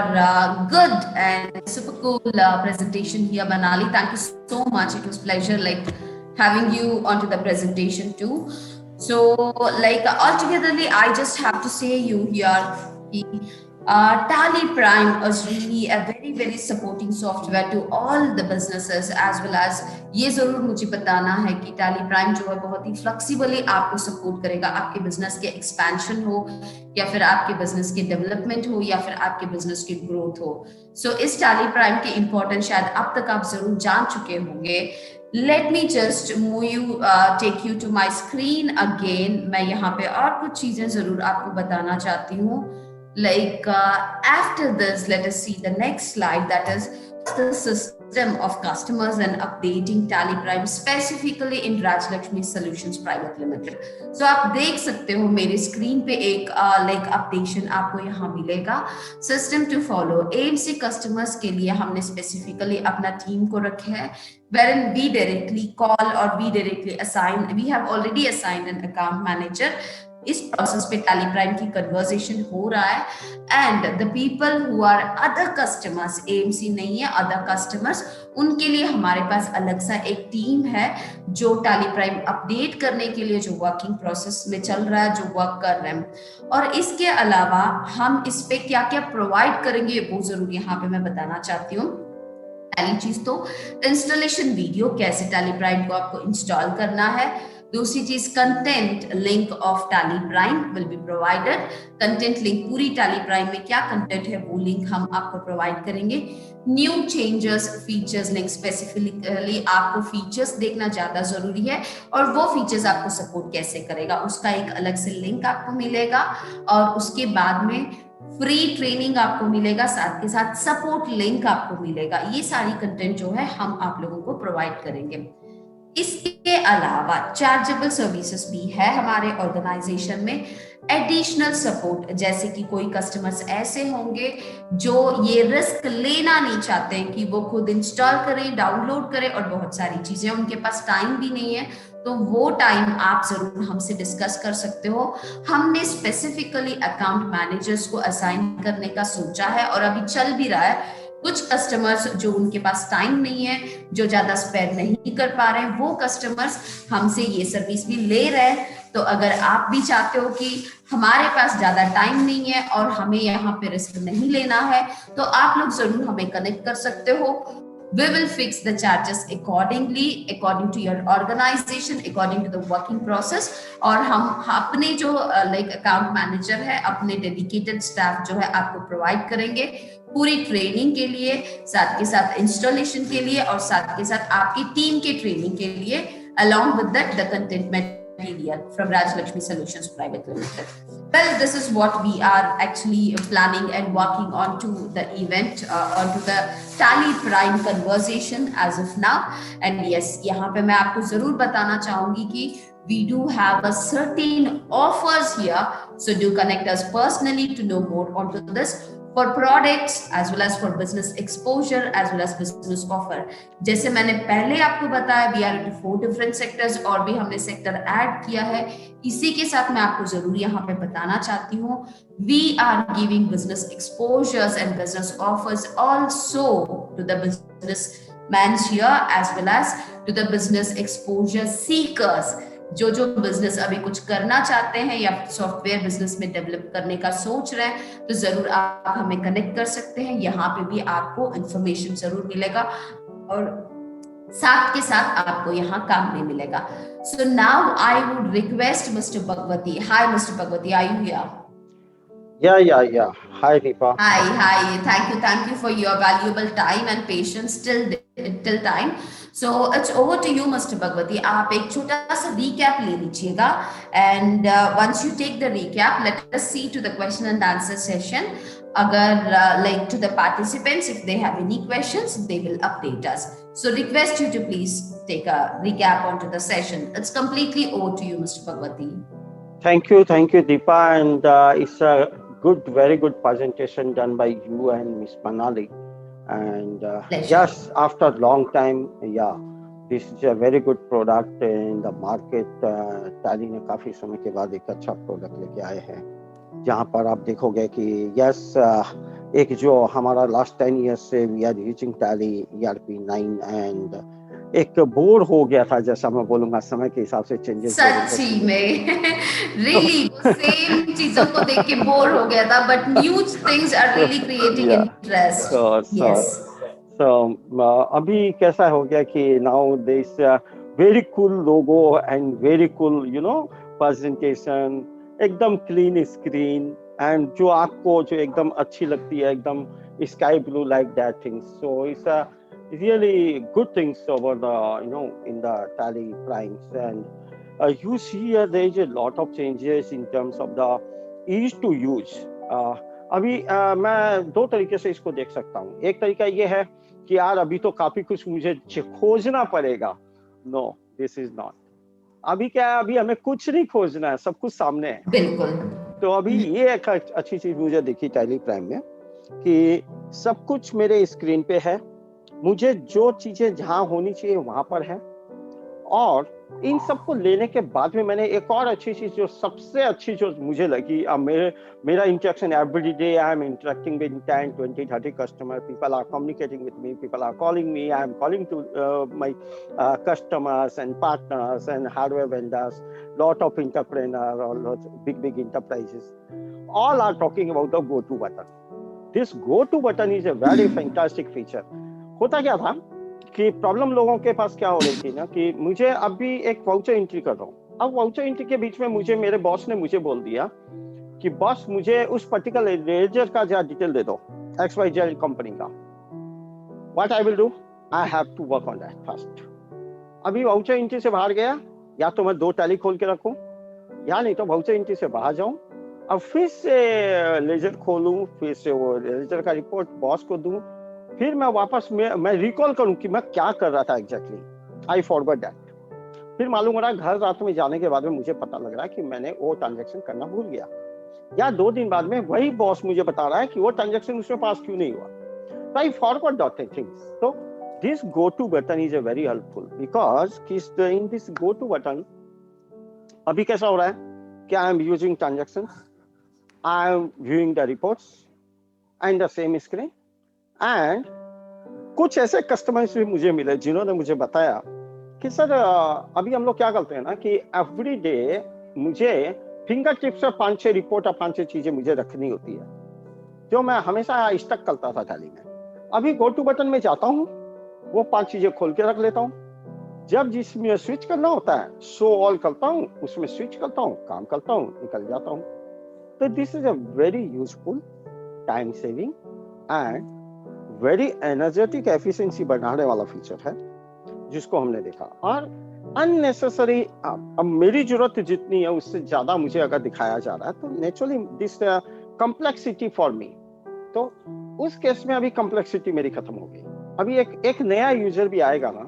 good and super cool presentation here, Manali. Thank you so much. It was pleasure having you onto the presentation too. So altogetherly, I just have to say you here. Tally Prime is really a very supporting software to all the businesses, as well as ये जरूर मुझे बताना है कि Tally Prime जो है बहुत ही flexibly आपको सपोर्ट करेगा, आपके बिजनेस के एक्सपेंशन हो या फिर आपके बिजनेस के डेवलपमेंट हो या फिर आपके बिजनेस की ग्रोथ हो। सो इस Tally Prime के इम्पोर्टेंट शायद अब तक आप जरूर जान चुके होंगे। Let me just move you, take you to my screen again। मैं यहाँ पे और कुछ चीजें जरूर आपको बताना चाहती हूँ। After this, let us see the next slide, that is the system of customers and updating Tally Prime specifically in Rajlakshmi Solutions Private Limited। So आप देख सकते हो मेरे स्क्रीन पे एक अपडेशन आपको यहाँ मिलेगा। System to follow AMC customers के लिए हमने स्पेसिफिकली अपना टीम को रखा है, wherein we directly call or we directly assign, we have already assigned an account manager इस प्रोसेस पे टैली प्राइम की कन्वर्सेशन हो रहा है, and the people who are other customers, AMC नहीं है, अदर कस्टमर्स, उनके लिए हमारे पास अलग सा एक टीम है जो टैली प्राइम अपडेट करने के लिए जो वर्किंग प्रोसेस में चल रहा है, जो वर्क कर रहे हैं। और इसके अलावा हम इस पे क्या क्या प्रोवाइड करेंगे वो जरूर यहाँ पे मैं बताना चाहती हूँ। पहली चीज तो इंस्टॉलेशन वीडियो, कैसे टैली प्राइम को आपको इंस्टॉल करना है। दूसरी चीज, content link of Tally prime will be provided. Content link, पूरी टैली प्राइम में क्या कंटेंट है वो लिंक हम आपको प्रोवाइड करेंगे। New changes, features link, specifically आपको फीचर्स देखना ज्यादा जरूरी है और वो फीचर्स आपको सपोर्ट कैसे करेगा उसका एक अलग से लिंक आपको मिलेगा। और उसके बाद में फ्री ट्रेनिंग आपको मिलेगा, साथ के साथ सपोर्ट लिंक आपको मिलेगा। ये सारी कंटेंट जो है हम आप लोगों को प्रोवाइड करेंगे। इसके अलावा चार्जेबल सर्विसेज भी है हमारे ऑर्गेनाइजेशन में, एडिशनल सपोर्ट, जैसे कि कोई कस्टमर्स ऐसे होंगे जो ये रिस्क लेना नहीं चाहते हैं कि वो खुद इंस्टॉल करें, डाउनलोड करें और बहुत सारी चीजें, उनके पास टाइम भी नहीं है, तो वो टाइम आप जरूर हमसे डिस्कस कर सकते हो। हमने स्पेसिफिकली अकाउंट मैनेजर्स को असाइन करने का सोचा है और अभी चल भी रहा है। कुछ कस्टमर्स जो उनके पास टाइम नहीं है, जो ज्यादा स्पेयर नहीं कर पा रहे हैं, वो कस्टमर्स हमसे ये सर्विस भी ले रहे हैं। तो अगर आप भी चाहते हो कि हमारे पास ज्यादा टाइम नहीं है और हमें यहाँ पे रिस्क नहीं लेना है, तो आप लोग जरूर हमें कनेक्ट कर सकते हो। We will fix the charges accordingly, according to your organization, according to the working process। और हम अपने जो लाइक अकाउंट मैनेजर है, अपने डेडिकेटेड स्टाफ जो है आपको प्रोवाइड करेंगे पूरी ट्रेनिंग के लिए, साथ के साथ इंस्टॉलेशन के लिए और साथ के साथ आपकी टीम के ट्रेनिंग के लिए, along with that the content material from Rajlakshmi Solutions Private Limited। Well, this is what we are actually planning and working on to the event, onto the Tally Prime conversation as of now। And yes, यहाँ पे मैं आपको जरूर बताना चाहूंगी कि we do have a certain offers here, so do connect us personally to know more onto this for products as well as for business exposure as well as business offer। जैसे मैंने पहले आपको बताया, we are into 4 different sectors और भी हमने sector add किया है। इसी के साथ मैं आपको जरूर यहाँ पे बताना चाहती हूँ, we are giving business exposures and business offers also to the businessmen here as well as to the business exposure seekers। जो बिजनेस अभी कुछ करना चाहते हैं या सॉफ्टवेयर बिजनेस में डेवलप करने का सोच रहे हैं, तो जरूर आप हमें कनेक्ट कर सकते हैं। यहाँ पे भी आपको इंफॉर्मेशन जरूर मिलेगा और साथ के साथ आपको यहाँ काम भी मिलेगा। So now I would request mister Bhagwati. Hi mister Bhagwati, are you here? Yeah. Hi, Deepa. Hi. Thank you for your valuable time and patience till time. So it's over to you, Mr. Bhagwati. आप एक छोटा सा recap ले लीजिएगा, and once you take the recap, let us see to the question and answer session. अगर like to the participants, if they have any questions, they will update us. So request you to please take a recap onto the session. It's completely over to you, Mr. Bhagwati. Thank you, Deepa. And it's a very good presentation done by you and Miss Manali. And just after a long time, this is a very good product in the market। Tally ने काफी समय के बाद एक अच्छा product लेके आए हैं, जहाँ पर आप देखोगे कि एक जो हमारा लास्ट 10 years से we are using Tally ERP 9 and एक बोर हो गया था, जैसा मैं बोलूंगा समय के हिसाब से चेंजेस सच्ची में रियली सेम चीजों को देख के बोर हो गया था, but new things are really creating interest. Yes, so अभी कैसा हो गया कि now this very cool logo and very cool presentation, एकदम क्लीन स्क्रीन एंड जो आपको जो एकदम अच्छी लगती है, एकदम sky blue like that thing. So it's really good things over the in the Tally Primes। And you see there is a lot of changes in terms of the ease to use। अभी मैं 2 तरीके से इसको देख सकता हूँ। एक तरीका ये है कि यार अभी तो काफी कुछ मुझे खोजना पड़ेगा। No, this is not. अभी क्या है, अभी हमें कुछ नहीं खोजना है, सब कुछ सामने है। बिल्कुल। तो अभी ये एक अच्छी चीज मुझे दिखी Tally Prime में कि सब कुछ मेरे स्क्रीन पे है, मुझे जो चीजें जहां होनी चाहिए वहां पर है, और इन सबको लेने के बाद में मैंने एक और अच्छी चीज, जो सबसे अच्छी जो मुझे लगी, अब मेरा interaction every day, I am interacting with 10 20 30 customer, people are communicating with me, people are calling me, I am calling to my customers and partners and hardware vendors, lot of entrepreneurs or lot big enterprises, all are talking about the go to button. This go to button is a very fantastic feature. होता क्या था कि problem लोगों के पास क्या हो रही थी ना, कि मुझे अभी एक वाउचर एंट्री कर रहा हूँ, अब वाउचर एंट्री के बीच में मुझे मेरे बॉस ने मुझे बोल दिया कि बॉस मुझे उस पर्टिकुलर इरेजर का जरा डिटेल दे दो XYZ कंपनी का. What I will do, I have to work on that first. अभी वाउचर एंट्री से बाहर गया, या तो मैं 2 टैली खोल के रखूं, या नहीं तो वाउचर एंट्री से बाहर जाऊं, अब फिर से लेजर खोलूं, फिर से वो लेजर का रिपोर्ट बॉस को दूं, फिर मैं वापस मैं रिकॉल करूं कि मैं क्या कर रहा था एग्जैक्टली. I forgot that. फिर मालूम हो रहा है घर रात में जाने के बाद में मुझे पता लग रहा है कि मैंने वो ट्रांजैक्शन करना भूल गया, या 2 दिन बाद में वही बॉस मुझे बता रहा है कि वो ट्रांजैक्शन उसमें पास क्यों नहीं हुआ. तो आई फॉरगॉट दैट थिंग्स. तो this go to button is a very helpful, because in this go to button अभी कैसा हो रहा है कि I am using transactions, I am viewing the reports and the same screen, and कुछ ऐसे customers भी मुझे मिले जिन्होंने मुझे बताया कि सर अभी हम लोग क्या करते हैं ना कि एवरी डे मुझे फिंगर टिप्स से 5-6 रिपोर्ट और 5-6 चीजें मुझे रखनी होती है, जो मैं हमेशा स्टक करता था टैली में. अभी गो टू बटन में जाता हूँ, वो 5 चीजें खोल के रख लेता हूँ, जब जिसमें स्विच करना होता है शो ऑल करता हूँ, उसमें स्विच करता हूँ, काम करता हूँ, निकल जाता हूँ. तो this is a very useful, time saving and very energetic efficiency बढ़ाने वाला फीचर है जिसको हमने देखा. और अननेसेसरी, अब मेरी जरूरत जितनी है उससे ज्यादा मुझे अगर दिखाया जा रहा है तो naturally this complexity for me, तो उस केस में अभी कॉम्प्लेक्सिटी मेरी खत्म हो गई. अभी एक नया यूजर भी आएगा ना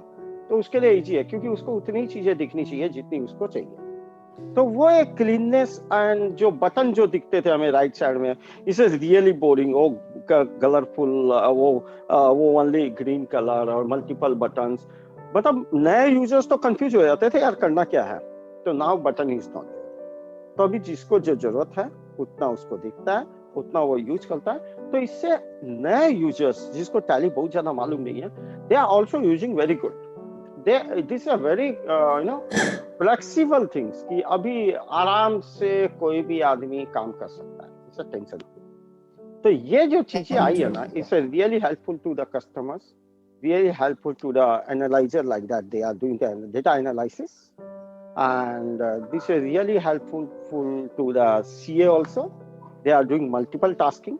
तो उसके लिए इजी है, क्योंकि उसको उतनी चीजें दिखनी चाहिए जितनी उसको चाहिए. तो वो एक क्लीननेस एंड जो बटन जो दिखते थे हमें राइट साइड में, इस इज रियली बोरिंग, वो कलरफुल, वो ओनली ग्रीन कलर और मल्टीपल बटन्स, मतलब नए यूजर्स तो कंफ्यूज हो जाते थे यार करना क्या है. तो now button is not there. तो अभी जिसको जो जरूरत है उतना उसको दिखता है, उतना वो यूज करता है. तो इससे नए यूजर्स जिसको टैली बहुत ज्यादा मालूम नहीं है, they are also using very good. This are very flexible things कि अभी आराम से कोई भी आदमी काम कर सकता है, इट्स अ टेंशन फ्री. तो ये जो चीजें आई है ना, it's really helpful to the customers, really helpful to the analyzer, like that they are doing the data analysis, and this is really helpful to the CA also. They are doing multiple tasking,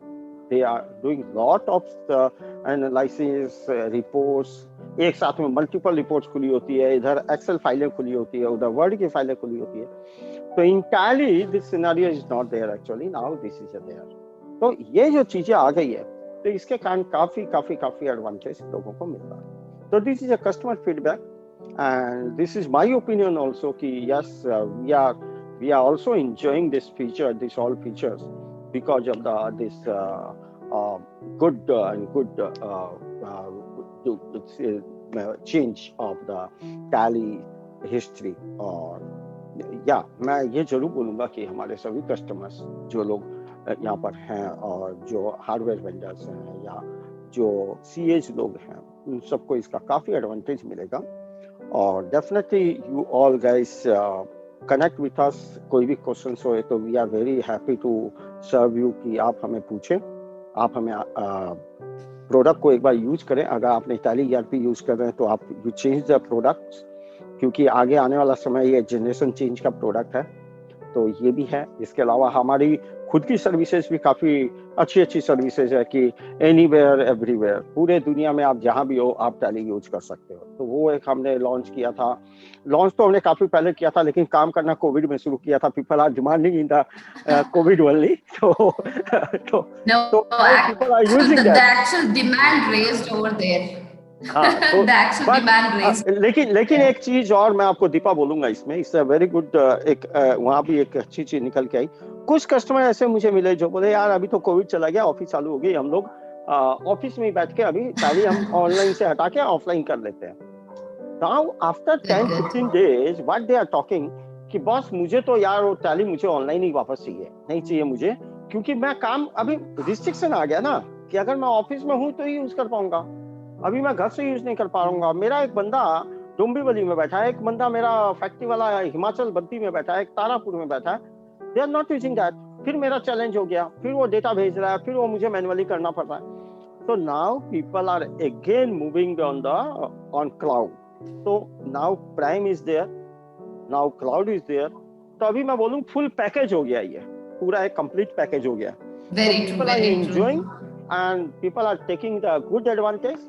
they are doing lot of analysis, reports. एक साथ में multiple reports खुली होती है, इधर Excel फाइलें खुली होती है, उधर वर्ड की फाइलें खुली होती है. तो in Tally this scenario is not there actually, now this is there. तो ये जो चीजें आ गई है तो इसके कारण काफी एडवांटेज लोगों को मिल रहा है. तो this is a customer feedback and this is my opinion also कि yes we are also enjoying this feature, this all features because of this good change of the tally history. और या मैं ये जरूर बोलूंगा कि हमारे सभी कस्टमर्स जो लोग यहाँ पर हैं और जो हार्डवेयर वेंडर्स हैं या जो सीएज लोग हैं, उन सबको इसका काफी एडवांटेज मिलेगा. और definitely you all guys connect with us. कोई भी क्वेश्चंस हो तो we are very happy to serve you, कि आप हमें पूछें, आप हमें प्रोडक्ट को एक बार यूज करें. अगर आपने टैली ईआरपी यूज कर रहे हैं तो आप यू चेंज द प्रोडक्ट, क्योंकि आगे आने वाला समय ये जनरेशन चेंज का प्रोडक्ट है. तो ये भी है. इसके अलावा हमारी खुद की सर्विसेज भी काफी अच्छी सर्विसेज है कि एनीवेयर एवरीवेयर, पूरे दुनिया में आप जहां भी हो आप टैली यूज कर सकते हो. तो वो एक हमने लॉन्च किया था. लॉन्च तो हमने काफी पहले किया था, लेकिन काम करना कोविड में शुरू किया था. People are demanding in the Covid only. तो people are using the that. actual demand raised over there. हाँ, तो the actual demand raised. लेकिन एक चीज और मैं आपको दीपा बोलूंगा इसमें, इट्स अ वेरी गुड, एक वहाँ भी एक अच्छी चीज निकल के आई. कुछ कस्टमर ऐसे मुझे मिले जो बोले यार अभी तो कोविड चला गया, ऑफिस चालू हो गई, हम लोग ऑफिस में ही बैठ के अभी टैली हम ऑनलाइन से हटा के ऑफलाइन कर लेते हैं. Now after 10-15 days what they are talking कि बॉस मुझे तो यार वो टैली मुझे ऑनलाइन ही वापस चाहिए, नहीं चाहिए मुझे, क्योंकि मैं काम अभी रिस्ट्रिक्शन आ गया ना कि अगर मैं ऑफिस में हूँ तो ही यूज कर पाऊंगा, अभी मैं घर से यूज नहीं कर पाऊंगा। मेरा एक बंदा डोंबिवली में बैठा है, एक बंदा मेरा फैक्ट्री वाला हिमाचल बद्दी में बैठा है, एक तारापुर में बैठा है, they are not using that. फिर मेरा चैलेंज हो गया, फिर वो डेटा भेज रहा है, फिर वो मुझे मैनुअली करना पड़ रहा है। So now people are again moving on cloud. So now Prime is there, now cloud is there. तो अभी मैं बोलूँ फुल पैकेज हो गया, ये पूरा एक कंप्लीट पैकेज हो गया। Very true, People are very enjoying true. and people are taking the good advantage.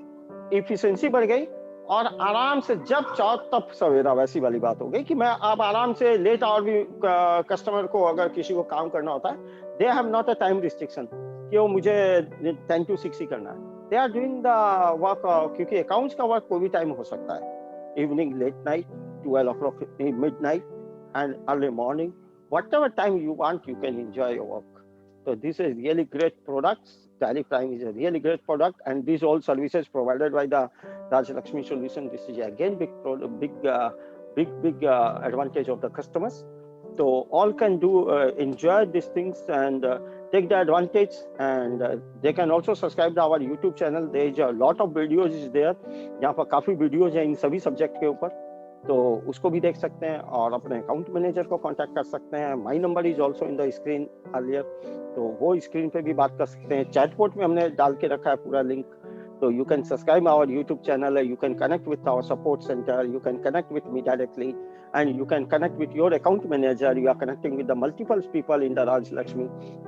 Efficiency बढ़ गई और आराम से जब चाहो तब सवेरा, वैसी वाली बात हो गई कि मैं अब आराम से लेट आवर भी कस्टमर को अगर किसी को काम करना होता है, they have not a time restriction कि वो मुझे 10 to 6 ही करना है। They are doing the work, क्योंकि अकाउंट्स का वर्क कोई भी टाइम हो सकता है, evening, late night, 12 o'clock, midnight and early morning, whatever time you want you can enjoy your work. So this is really great products. Tally Prime is a really great product, and these all services provided by the Raj Lakshmi solution. This is again big advantage of the customers. So all can do enjoy these things and take the advantage, and they can also subscribe to our YouTube channel. There is a lot of videos is there. यहाँ पर काफी videos हैं इन सभी subject के ऊपर, तो उसको भी देख सकते हैं और अपने अकाउंट मैनेजर को कांटेक्ट कर सकते हैं। My number is also in the screen earlier, तो वो स्क्रीन पे भी बात कर सकते हैं। चैटबॉट में हमने डाल के रखा है पूरा लिंक, तो you can subscribe our YouTube channel, you can connect with our support centre, you can connect with me directly, and you can connect with your account manager. You are connecting with the multiple people in the Raj Lakshmi.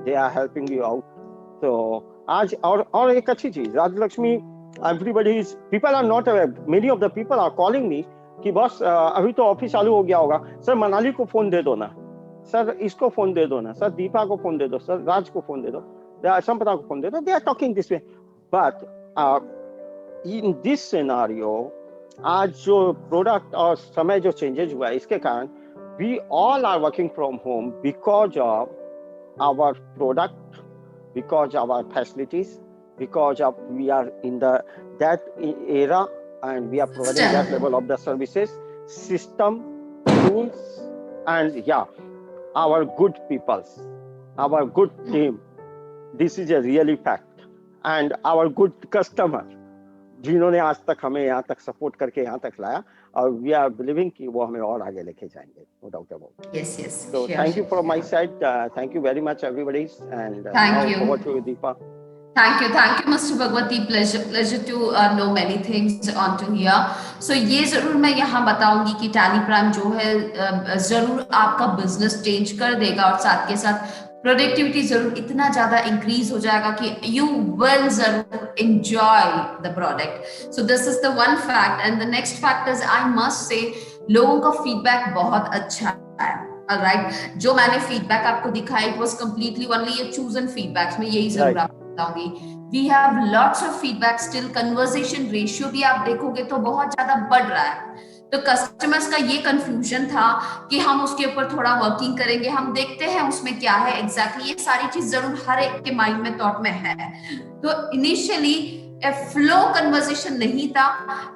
They are helping you out. So आज और एक अच्छी चीज, Raj Lakshmi, everybody is, people are not aware. Many of the people are calling me कि boss अभी तो office चालू हो गया होगा, सर मनाली को फोन दे दो ना, सर इसको फोन दे दो ना, सर दीपा को फोन दे दो, सर राज को फोन दे दो, संपदा को फोन दे दो। They are talking this way, but in this scenario, आज जो प्रोडक्ट और समय जो चेंजेस हुआ है इसके कारण we all are working from home because of our product, because our facilities, because of we are in the that era and we are providing that level of the services, system, tools, and our good peoples, our good team. This is a really fact, and our good customer जिन्होंने आज तक हमें यहाँ तक support करके यहाँ तक लाया, और वी आर बिलीविंग कि वो हमें और आगे लेके जाएंगे, no doubt about. Yes, yes. So thank you from my side. Thank you very much, everybody, and Thank you. Over to you, Deepa. Thank you, Mr. Bhagwati. Pleasure to know many things on to here. So ये जरूर मैं यहाँ बताऊंगी कि tally prime जो है जरूर आपका बिजनेस चेंज कर देगा, और साथ के साथ प्रोडक्टिविटी जरूर इतना ज्यादा इंक्रीज हो जाएगा कि यू विल जरूर enjoy the product. So this is the one fact, and the next fact is I must say लोगों का फीडबैक बहुत अच्छा है। ऑलराइट, जो मैंने फीडबैक आपको दिखाया इट वाज कंप्लीटली ओनली ये चूजन फीडबैक्स में, यही जरूर आपको बताऊंगी। We have lots of feedback still, conversation ratio भी आप देखोगे तो बहुत ज्यादा बढ़ रहा है। तो कस्टमर्स का ये कंफ्यूजन था कि हम उसके ऊपर थोड़ा वर्किंग करेंगे, हम देखते हैं उसमें क्या है एग्जैक्टली, ये सारी चीज जरूर हर एक के माइंड में, थॉट में है। तो इनिशियली फ्लो कन्वर्सेशन नहीं था,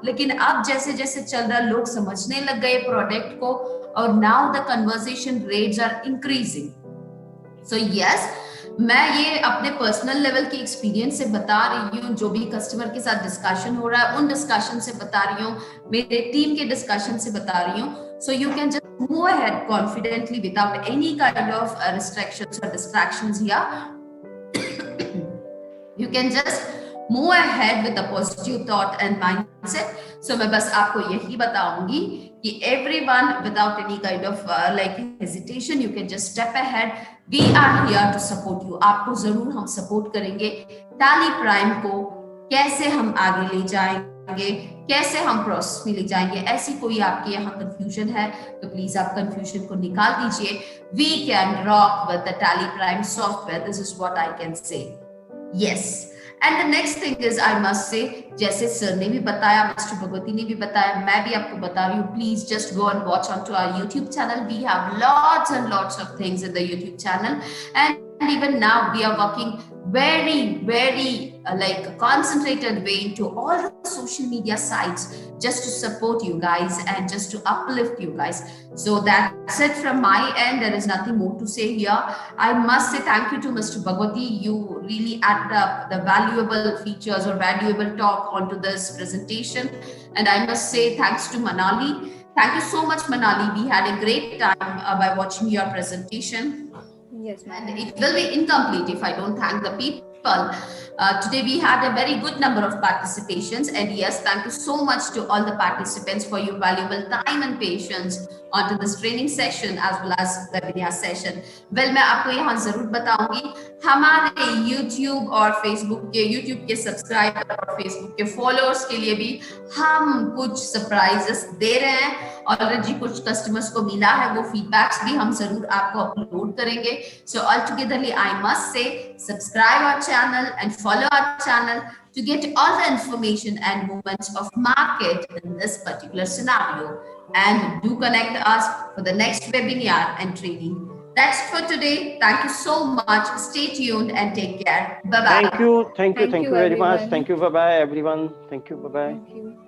लेकिन अब जैसे जैसे चल रहा लोग समझने लग गए प्रोडक्ट को, और now the conversation rates are increasing. So yes, मैं ये अपने पर्सनल लेवल के एक्सपीरियंस से बता रही हूँ, जो भी कस्टमर के साथ डिस्कशन हो रहा है उन डिस्कशन से बता रही हूँ, मेरे टीम के डिस्कशन से बता रही हूँ। सो you can just move ahead confidently without any kind of restrictions or distractions here. You can just move ahead with a positive thought and mindset. So मैं बस आपको यही बताऊंगी कि everyone without any kind of like hesitation, you can just step ahead. We are here to support you. आपको जरूर हम support करेंगे। टैली प्राइम को कैसे हम आगे ले जाएंगे, कैसे हम प्रोसेस में ले जाएंगे, ऐसी कोई आपके यहाँ कंफ्यूजन है तो प्लीज आप कंफ्यूजन को निकाल दीजिए। We can rock with the Tally Prime software. This is what I can say. Yes. And the next thing is, I must say, जैसे सर ने भी बताया, मिस्टर भगवती ने भी बताया, मैं भी आपको बता रही हूँ, please just go and watch onto our YouTube channel. We have lots and lots of things in the YouTube channel, and even now we are working very like concentrated way into all the social media sites just to support you guys and just to uplift you guys. So that's it from my end. There is nothing more to say here. I must say thank you to Mr. Bhagwati. You really added up the valuable features or valuable talk onto this presentation. And I must say thanks to Manali. Thank you so much, Manali. We had a great time by watching your presentation. Yes, And ma'am. it will be incomplete if I don't thank the people. Today we had a very good number of participations, and yes, thank you so much to all the participants for your valuable time and patience onto this training session as well as webinar session. Well, मैं आपको यहाँ जरूर बताऊंगी हमारे YouTube और Facebook के YouTube के subscriber और Facebook के फॉलोअर्स के लिए भी हम कुछ सरप्राइजेस दे रहे हैं। ऑलरेडी कुछ कस्टमर्स को मिला है, वो फीडबैक्स भी हम जरूर आपको अपलोड करेंगे। So altogetherly, I must say, subscribe our channel and follow our channel to get all the information and movements of market in this particular scenario. And do connect us for the next webinar and training. That's it for today. Thank you so much. Stay tuned and take care. Bye bye. Thank you Thank you, very much. everyone. Thank you, bye bye, everyone. Thank you, bye bye. Thank you.